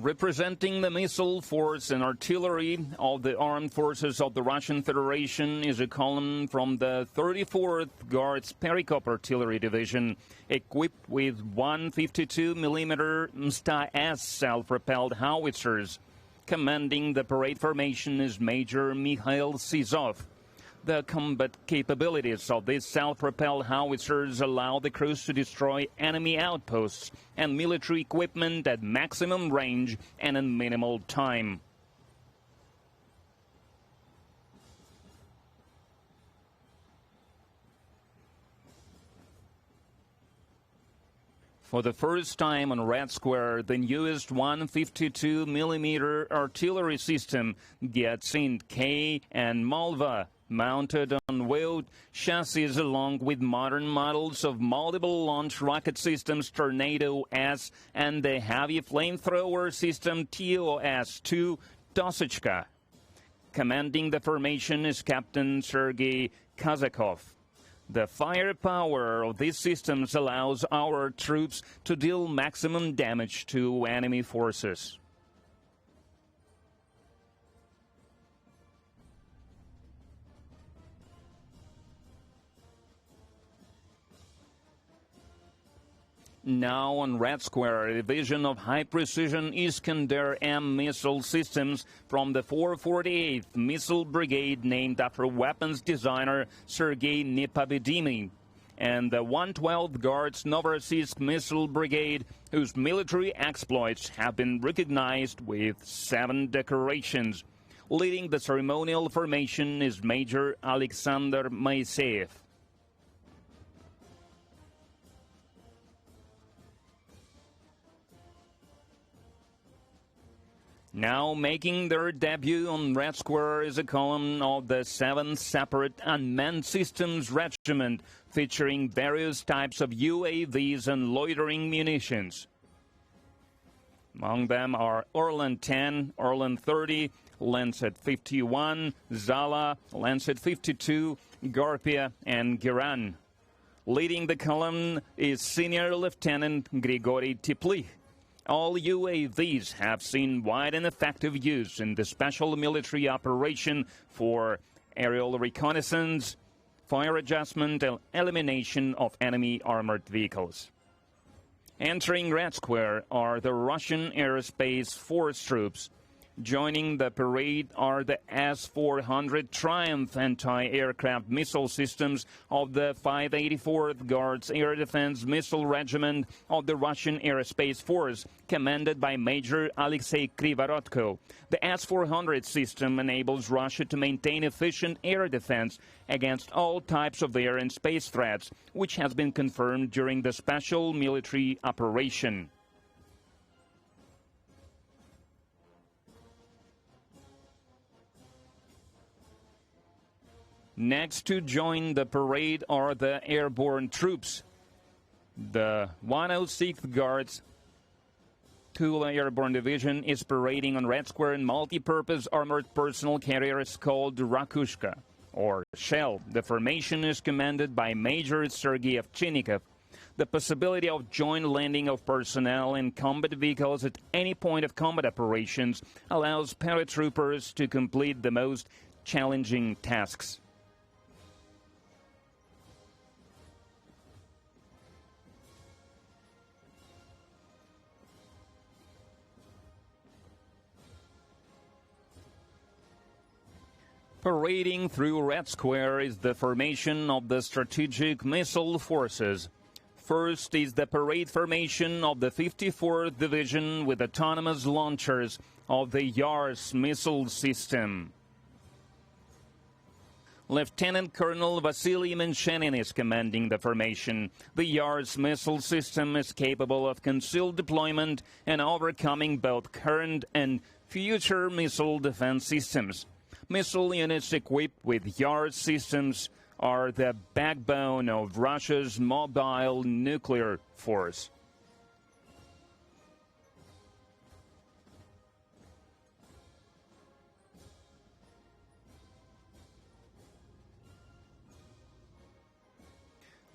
Representing the missile force and artillery of the armed forces of the Russian Federation is a column from the 34th Guards Perikop Artillery Division, equipped with 152mm Msta-S self-propelled howitzers. Commanding the parade formation is Major Mikhail Sizov. The combat capabilities of these self-propelled howitzers allow the crews to destroy enemy outposts and military equipment at maximum range and in minimal time. For the first time on Red Square, the newest 152mm artillery system, Gyatsint K and Malva, mounted on wheeled chassis along with modern models of multiple launch rocket systems Tornado-S and the heavy flamethrower system TOS-2 Tosechka. Commanding the formation is Captain Sergei Kazakov. The firepower of these systems allows our troops to deal maximum damage to enemy forces. Now on Red Square, a division of high-precision Iskander-M missile systems from the 448th Missile Brigade, named after weapons designer Sergei Nepobedimy, and the 112th Guards Novorossiysk Missile Brigade, whose military exploits have been recognized with 7 decorations. Leading the ceremonial formation is Major Alexander Moiseyev. Now making their debut on Red Square is a column of the 7th Separate Unmanned Systems Regiment, featuring various types of UAVs and loitering munitions. Among them are Orlan 10, Orlan 30, Lancet 51, Zala, Lancet 52, Garpia, and Giran. Leading the column is Senior Lieutenant Grigory Teplich. All UAVs have seen wide and effective use in the special military operation for aerial reconnaissance, fire adjustment, and elimination of enemy armored vehicles. Entering Red Square are the Russian Aerospace Force troops. Joining the parade are the S-400 Triumph anti-aircraft missile systems of the 584th Guards Air Defense Missile Regiment of the Russian Aerospace Force, commanded by Major Alexei Krivorotko. The S-400 system enables Russia to maintain efficient air defense against all types of air and space threats, which has been confirmed during the special military operation. Next to join the parade are the airborne troops. The 106th Guards Tula Airborne Division is parading on Red Square in multi-purpose armored personnel carriers called Rakushka, or Shell. The formation is commanded by Major Sergei Ovchinnikov. The possibility of joint landing of personnel and combat vehicles at any point of combat operations allows paratroopers to complete the most challenging tasks. Parading through Red Square is the formation of the Strategic Missile Forces. First is the parade formation of the 54th Division with autonomous launchers of the Yars missile system. Lieutenant Colonel Vasily Menchenin is commanding the formation. The Yars missile system is capable of concealed deployment and overcoming both current and future missile defense systems. Missile units equipped with Yars systems are the backbone of Russia's mobile nuclear force.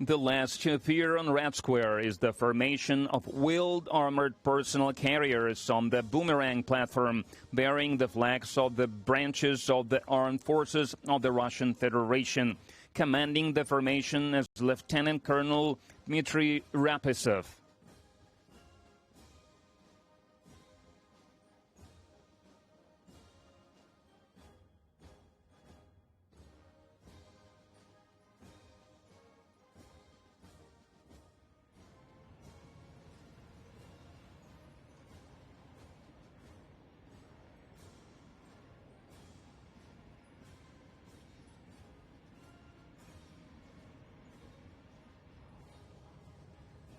The last to appear on Red Square is the formation of wheeled armored personal carriers on the Boomerang platform, bearing the flags of the branches of the armed forces of the Russian Federation. Commanding the formation is Lieutenant Colonel Dmitry Rapesov.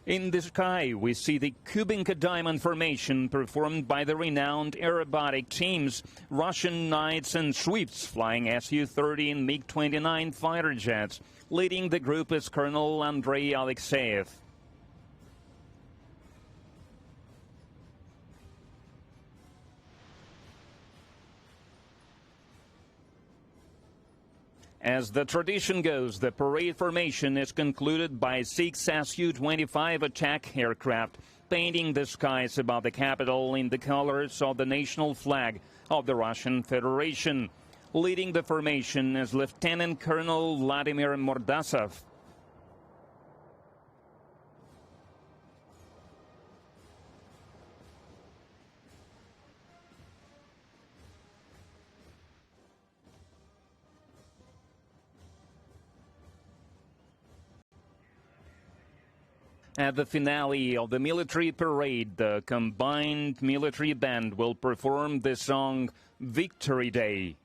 In the sky, we see the Kubinka Diamond Formation performed by the renowned aerobatic teams, Russian Knights and Swifts flying Su-30 and MiG-29 fighter jets. Leading the group is Colonel Andrei Alexeyev. As the tradition goes, the parade formation is concluded by 6 Su-25 attack aircraft, painting the skies above the capital in the colors of the national flag of the Russian Federation. Leading the formation is Lieutenant Colonel Vladimir Mordasov. At the finale of the military parade, the combined military band will perform the song Victory Day.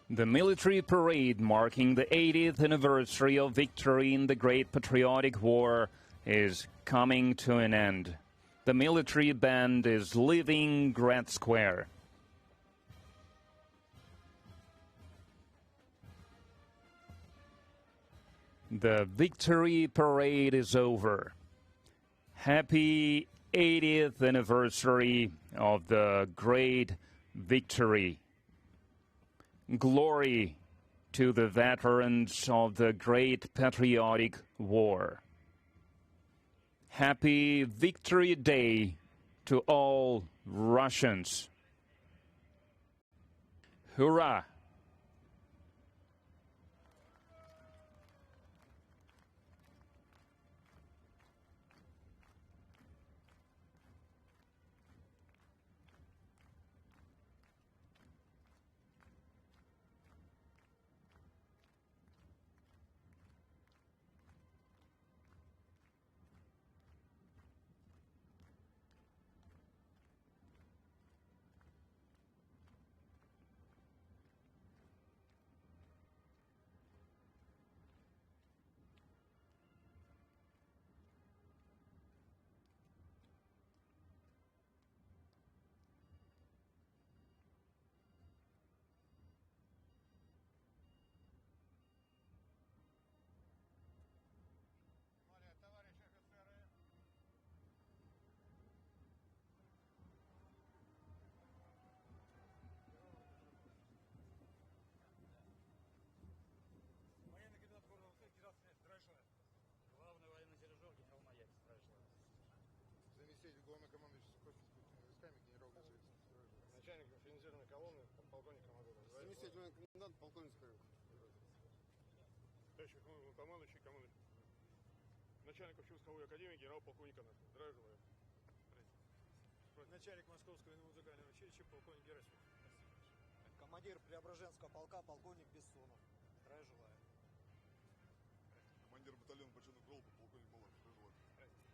The military parade marking the 80th anniversary of victory in the Great Patriotic War is coming to an end. The military band is leaving Red Square. The victory parade is over. Happy 80th anniversary of the great victory. Glory to the veterans of the Great Patriotic War. Happy Victory Day to all Russians. Hurrah! Начальник механизированной колонны, полковник Командора. Заместитель комендант, полковник Скорюк. Товарищ командующий, начальник общевойсковой академии, генерал-полковник Анатолий. Здравия желаю. Начальник Московского музыкального училища, полковник Герасимов. Командир Преображенского полка, полковник Бессонов. Здравия желаю. командир батальона почетных крыл, подполковник Малахов. Здравия желаю.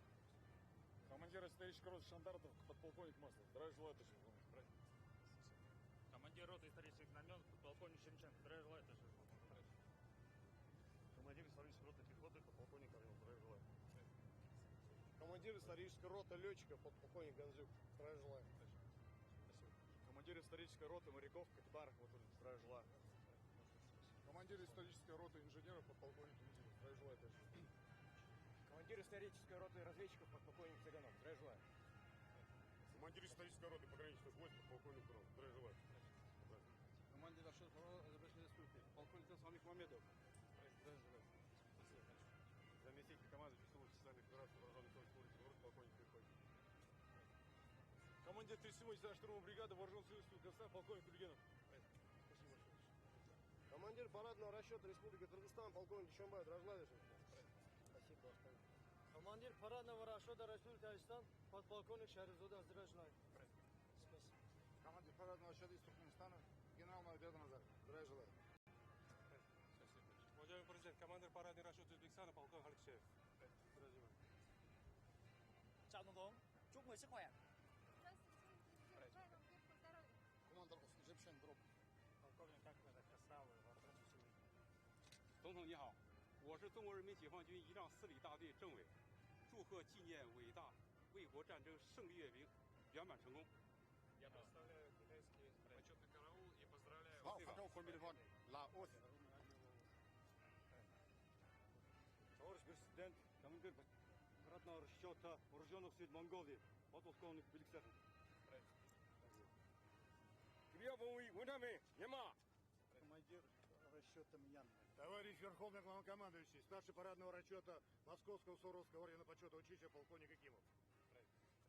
Командир исторической роты штандартов, подполковник Маслов. Здравия желаю, товарищ полковник. Командир роты исторических знамен, подполковник Шемченко. Здравия желаю, товарищ полковник. Командир исторической роты пехоты, подполковник Орел. Здравия желаю. Командир исторической роты летчиков, подполковник Ганзюк. Здравия желаю. Спасибо. Командир исторической роты моряков, капитан Рахматуллин. Здравия желаю. Командир исторической роты инженеров, подполковник Лизин. Здравия желаю, товарищ. Командир исторической роты разведчиков, подполковник Цыганов. Здравия желаю. Командир исторической роты пограничных войск, подполковник Туров. Здравия желаю. Командир Азербайджанской республики, полковник Тасмамик Мамедов. Здравия желаю. Заместитель командующего силами специальных операций вооруженных сил Республики Беларусь, полковник Приходько. Командир 37-й штурмовой бригады вооруженных сил Республики Казахстан, полковник Тургенов. Спасибо большое. Командир парадного расчета Республики Кыргызстан, полковник Ишомбаев. Здравия желаю. Спасибо, господин. Командир парадного расчета Республики Таджикистан, подполковник Шаризода. Здравия желаю. Спасибо. Командир парадного расчета из Туркменистана, генерал-майор Назаров. Здравия желаю. Уважаемый президент, командир парадный расчет Узбекистана, полковник Алексеев. Здравия. Chào Tổng thống, chúc người sức khỏe. Командир Египшен Дроп. Полковник Акмедов, красавый, вооруженные силы. 总统你好，我是中国人民解放军仪仗4旅大队政委，祝贺纪念伟大卫国战争胜利阅兵圆满成功。 Я представляю китайский почетный караул и поздравляю Вау, хотел формировать Лаос. Товарищ президент, командир парадного расчета вооруженных сил Монголии, подполковник Беликсер. Командир расчета Мьянмы. Товарищ Верховный Главнокомандующий, старший парадного расчета Московского Суровского ордена почета училища, полковник Акимов.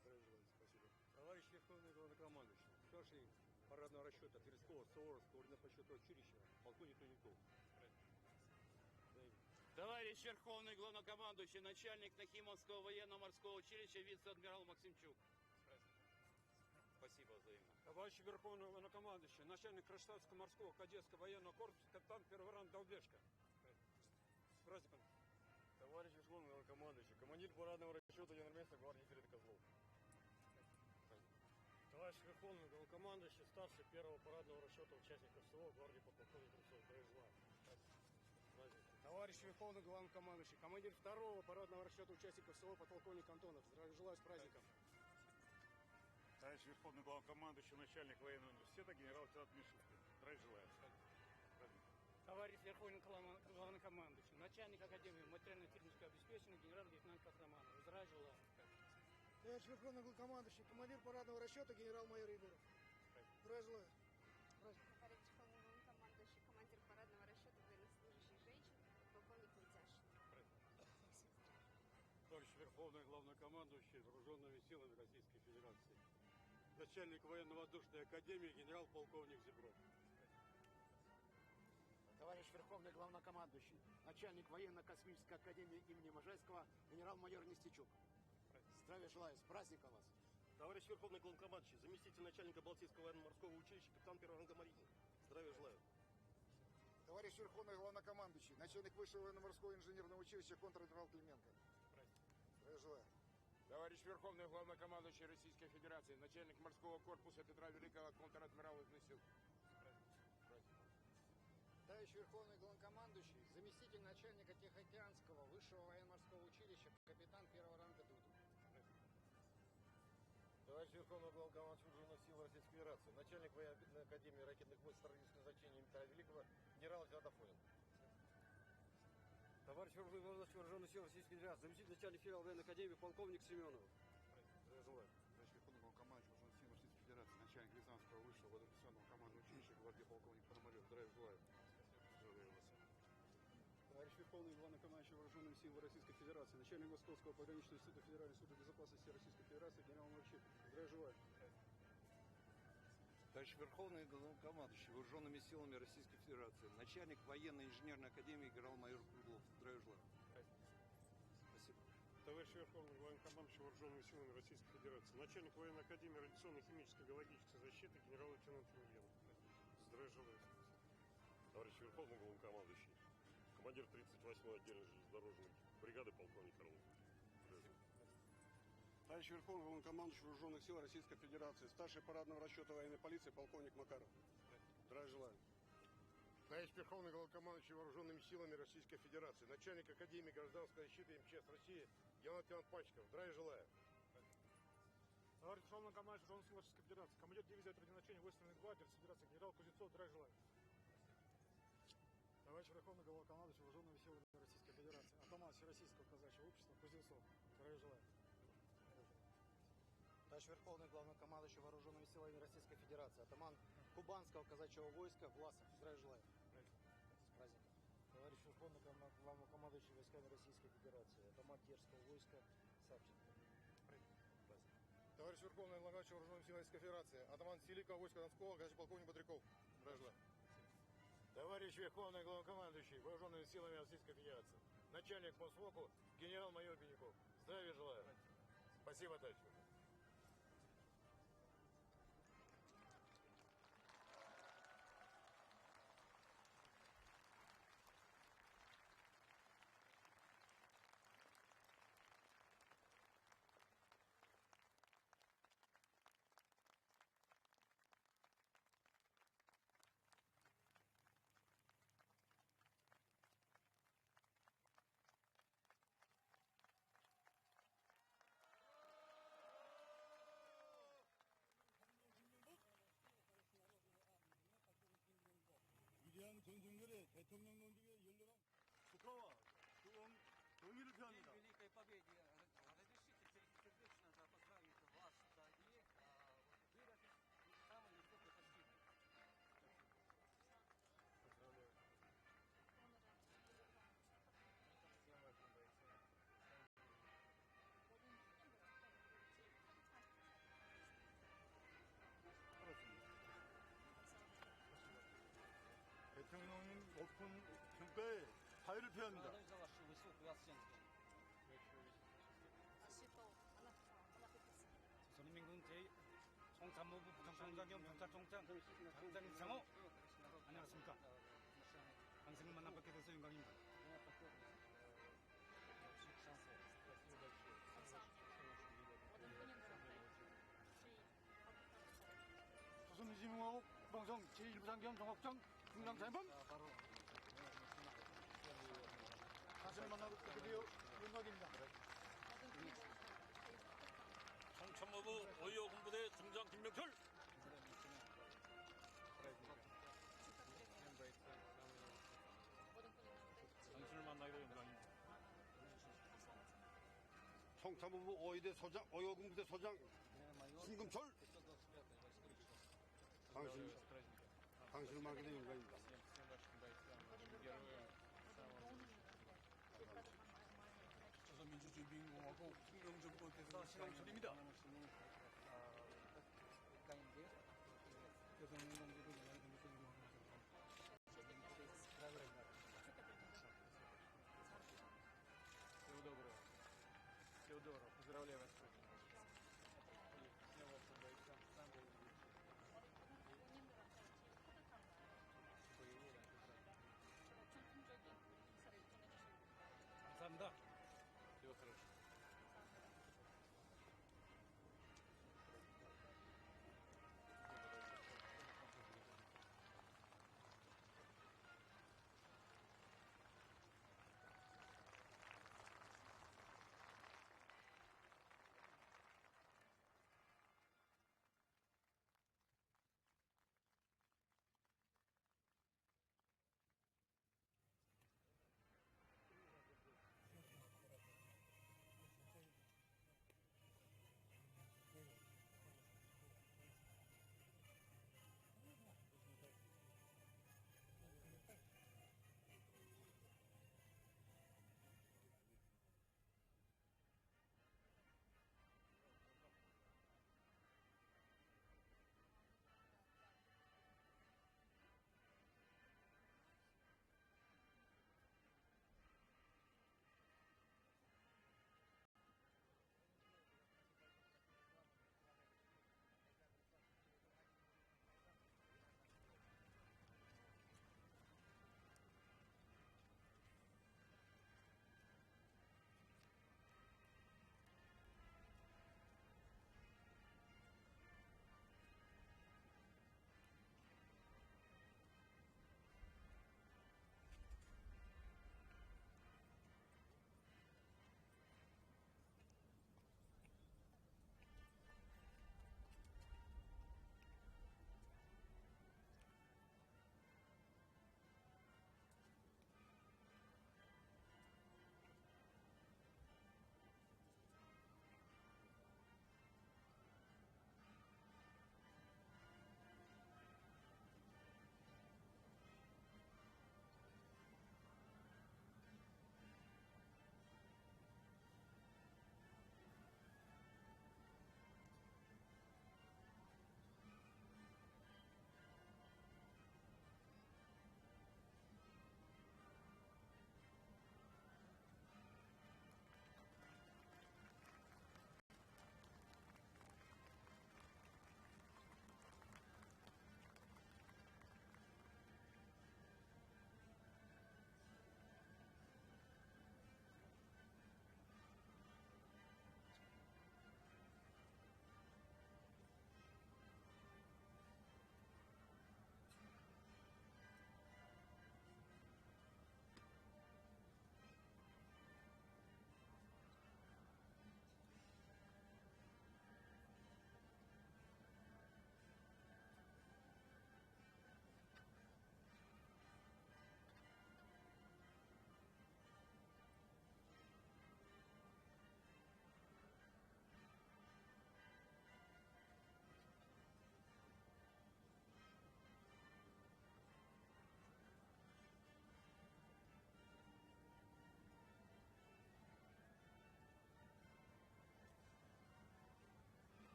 Здравия желаю, спасибо. Товарищ Верховный Главнокомандующий, старший парадного расчета Тверского Суворовского ордена почета училища, полковник Туников. Товарищ Верховный Главнокомандующий, начальник Нахимовского военно-морского училища, вице-адмирал Максимчук. Спасибо взаимно. Товарищ Верховный Главнокомандующий, начальник Кронштадтского морского кадетского военного корпуса, капитан первого ранга Долбешко. С праздником. Товарищ Верховный Главнокомандующий, командир парадного расчета генерал-майор гвардии Федор Козлов. Товарищ Верховный Главнокомандующий, старший первого парадного расчета участников СВО гвардии подполковник Русов. Здравия желаю. Товарищ Верховный Главнокомандующий, командир второго парадного расчета участников СВО подполковник Антонов. Здравия желаю, с праздником. Товарищ Верховный Главнокомандующий, начальник военного университета, генерал-лейтенант Мишустин. Здравия желаю. Товарищ Верховный Главнокомандующий, начальник Академии материально-технического обеспечения, генерал-лейтенант Кахраманов. Здравия желаю. Товарищ Верховный Главнокомандующий, командир парадного расчета генерал-майор Егоров. Здравия желаю. Товарищ Верховный Главнокомандующий, командир парадного расчета военнослужащих женщин, полковник Митяшин. Товарищ Верховный Главнокомандующий вооруженными силами Российской Федерации, начальник военно-воздушной академии генерал-полковник Зебров. Товарищ Верховный Главнокомандующий, начальник военно-космической академии имени Можайского, генерал-майор Нестичук. Здравия желаю, с праздником вас. Товарищ Верховный Главнокомандующий, заместитель начальника Балтийского военно-морского училища, капитан первого ранга Марини. Здравия желаю. Товарищ Верховный Главнокомандующий, начальник Высшего военно-морского инженерного училища, контр-адмирал Клименко. Здравия желаю. Товарищ Верховный Главнокомандующий Российской Федерации, начальник морского корпуса Петра Великого, контр-адмирал сил. Товарищ Верховный Главнокомандующий, заместитель начальника Тихоокеанского Высшего военно-морского училища, капитан первого ранга Дудин. Товарищ Верховный Главнокомандующий вооруженных сил Российской Федерации, начальник военной академии ракетных войск стратегического значения Петра Великого, генерал-лейтенант Афонин. Товарищ Верховный Главнокомандующий вооруженных сил Российской Федерации, заместитель начальника филиала военной академии, полковник Семенов. Товарищ Верховный Главнокомандующий вооруженных сил Российской Федерации, начальник Рязанского высшего военно-авиационного командного училища, гвардии полковник Пономарев. Здравия желаю. Товарищ Верховный Главнокомандующий вооруженных сил Российской Федерации, начальник Московского пограничного института Федеральной службы безопасности Российской Федерации, генерал-майор Щепин. Здравия желаю. Товарищ Верховный Главнокомандующий вооруженными силами Российской Федерации, начальник военной инженерной академии генерал-майор Круглов. Здравия желаю. Спасибо. Товарищ Верховный Главнокомандующий вооруженными силами Российской Федерации, начальник военной академии радиационной, химической, биологической защиты, генерал-лейтенант Емельянов. Здравия желаю. Товарищ Верховный Главнокомандующий, Командир 38-й отдельной железнодорожной бригады полковник Орлов. Товарищ Верховный Главнокомандующий Вооруженных сил Российской Федерации, старший парадного расчета военной полиции полковник Макаров. Здравия желаю. Товарищ Верховный Главнокомандующий Вооруженными силами Российской Федерации, начальник Академии гражданской защиты МЧС России Геннадий Иванович Панчиков. Здравия желаю. Товарищ Верховный командующий Вооруженных сил Российской Федерации, командир дивизии отряда войсковой гвардии Федерации генерал Кузнецов. Здравия желаю. Товарищ Верховный Главнокомандующий Вооруженными силами Российской Федерации, атаман Всероссийского казачьего общества Кузнецов. Здравия желаю. Товарищ Верховный Главнокомандующий Вооруженными силами Российской Федерации, атаман Кубанского казачьего войска Власов. Здравия желаю. С праздником. Товарищ Верховный Главнокомандующий войсками Российской Федерации, атаман Терского войска Савченко. Товарищ Верховный Главнокомандующий Вооруженными силами Российской Федерации, атаман Великого войска Донского, казачий полковник Бодряков. Здравия желаю. Товарищ Верховный Главнокомандующий Вооруженными силами Российской Федерации, начальник Мосфоку генерал-майор Беняков. Здравия желаю. Спасибо, товарищ. 위대한 전승들의 대통령 논직에 열렬한 축하와 동의를 표합니다. Великой победе разрешите сердечно поздравить вас и выразить самые высокие почтения. Поздравляю. Всем вашим бойцам. 대통령님 높은 평가에 사의를 표합니다. Благодарю за вашу высокую оценку. 조선인민군 제 총참모부 부총장관 겸 경찰총장 장장 이상호. 안녕하십니까. 당신을 만나 뵙게 돼서 영광입니다. 조선민주공화국 방송 제1부상경 종합장 중장사임범 당신을 만나뵙게 되어 영광입니다. 총참모부 5.25 군부대 중장 김명철. 당신을 만나게 되어 영광입니다. 총참모부 5위대 소장, 5.25 군부대 소장 신금철. 당신을 만나게 된 영광입니다. 조선민주주의인민공화국 특명정부 대사 신홍철입니다. 대통령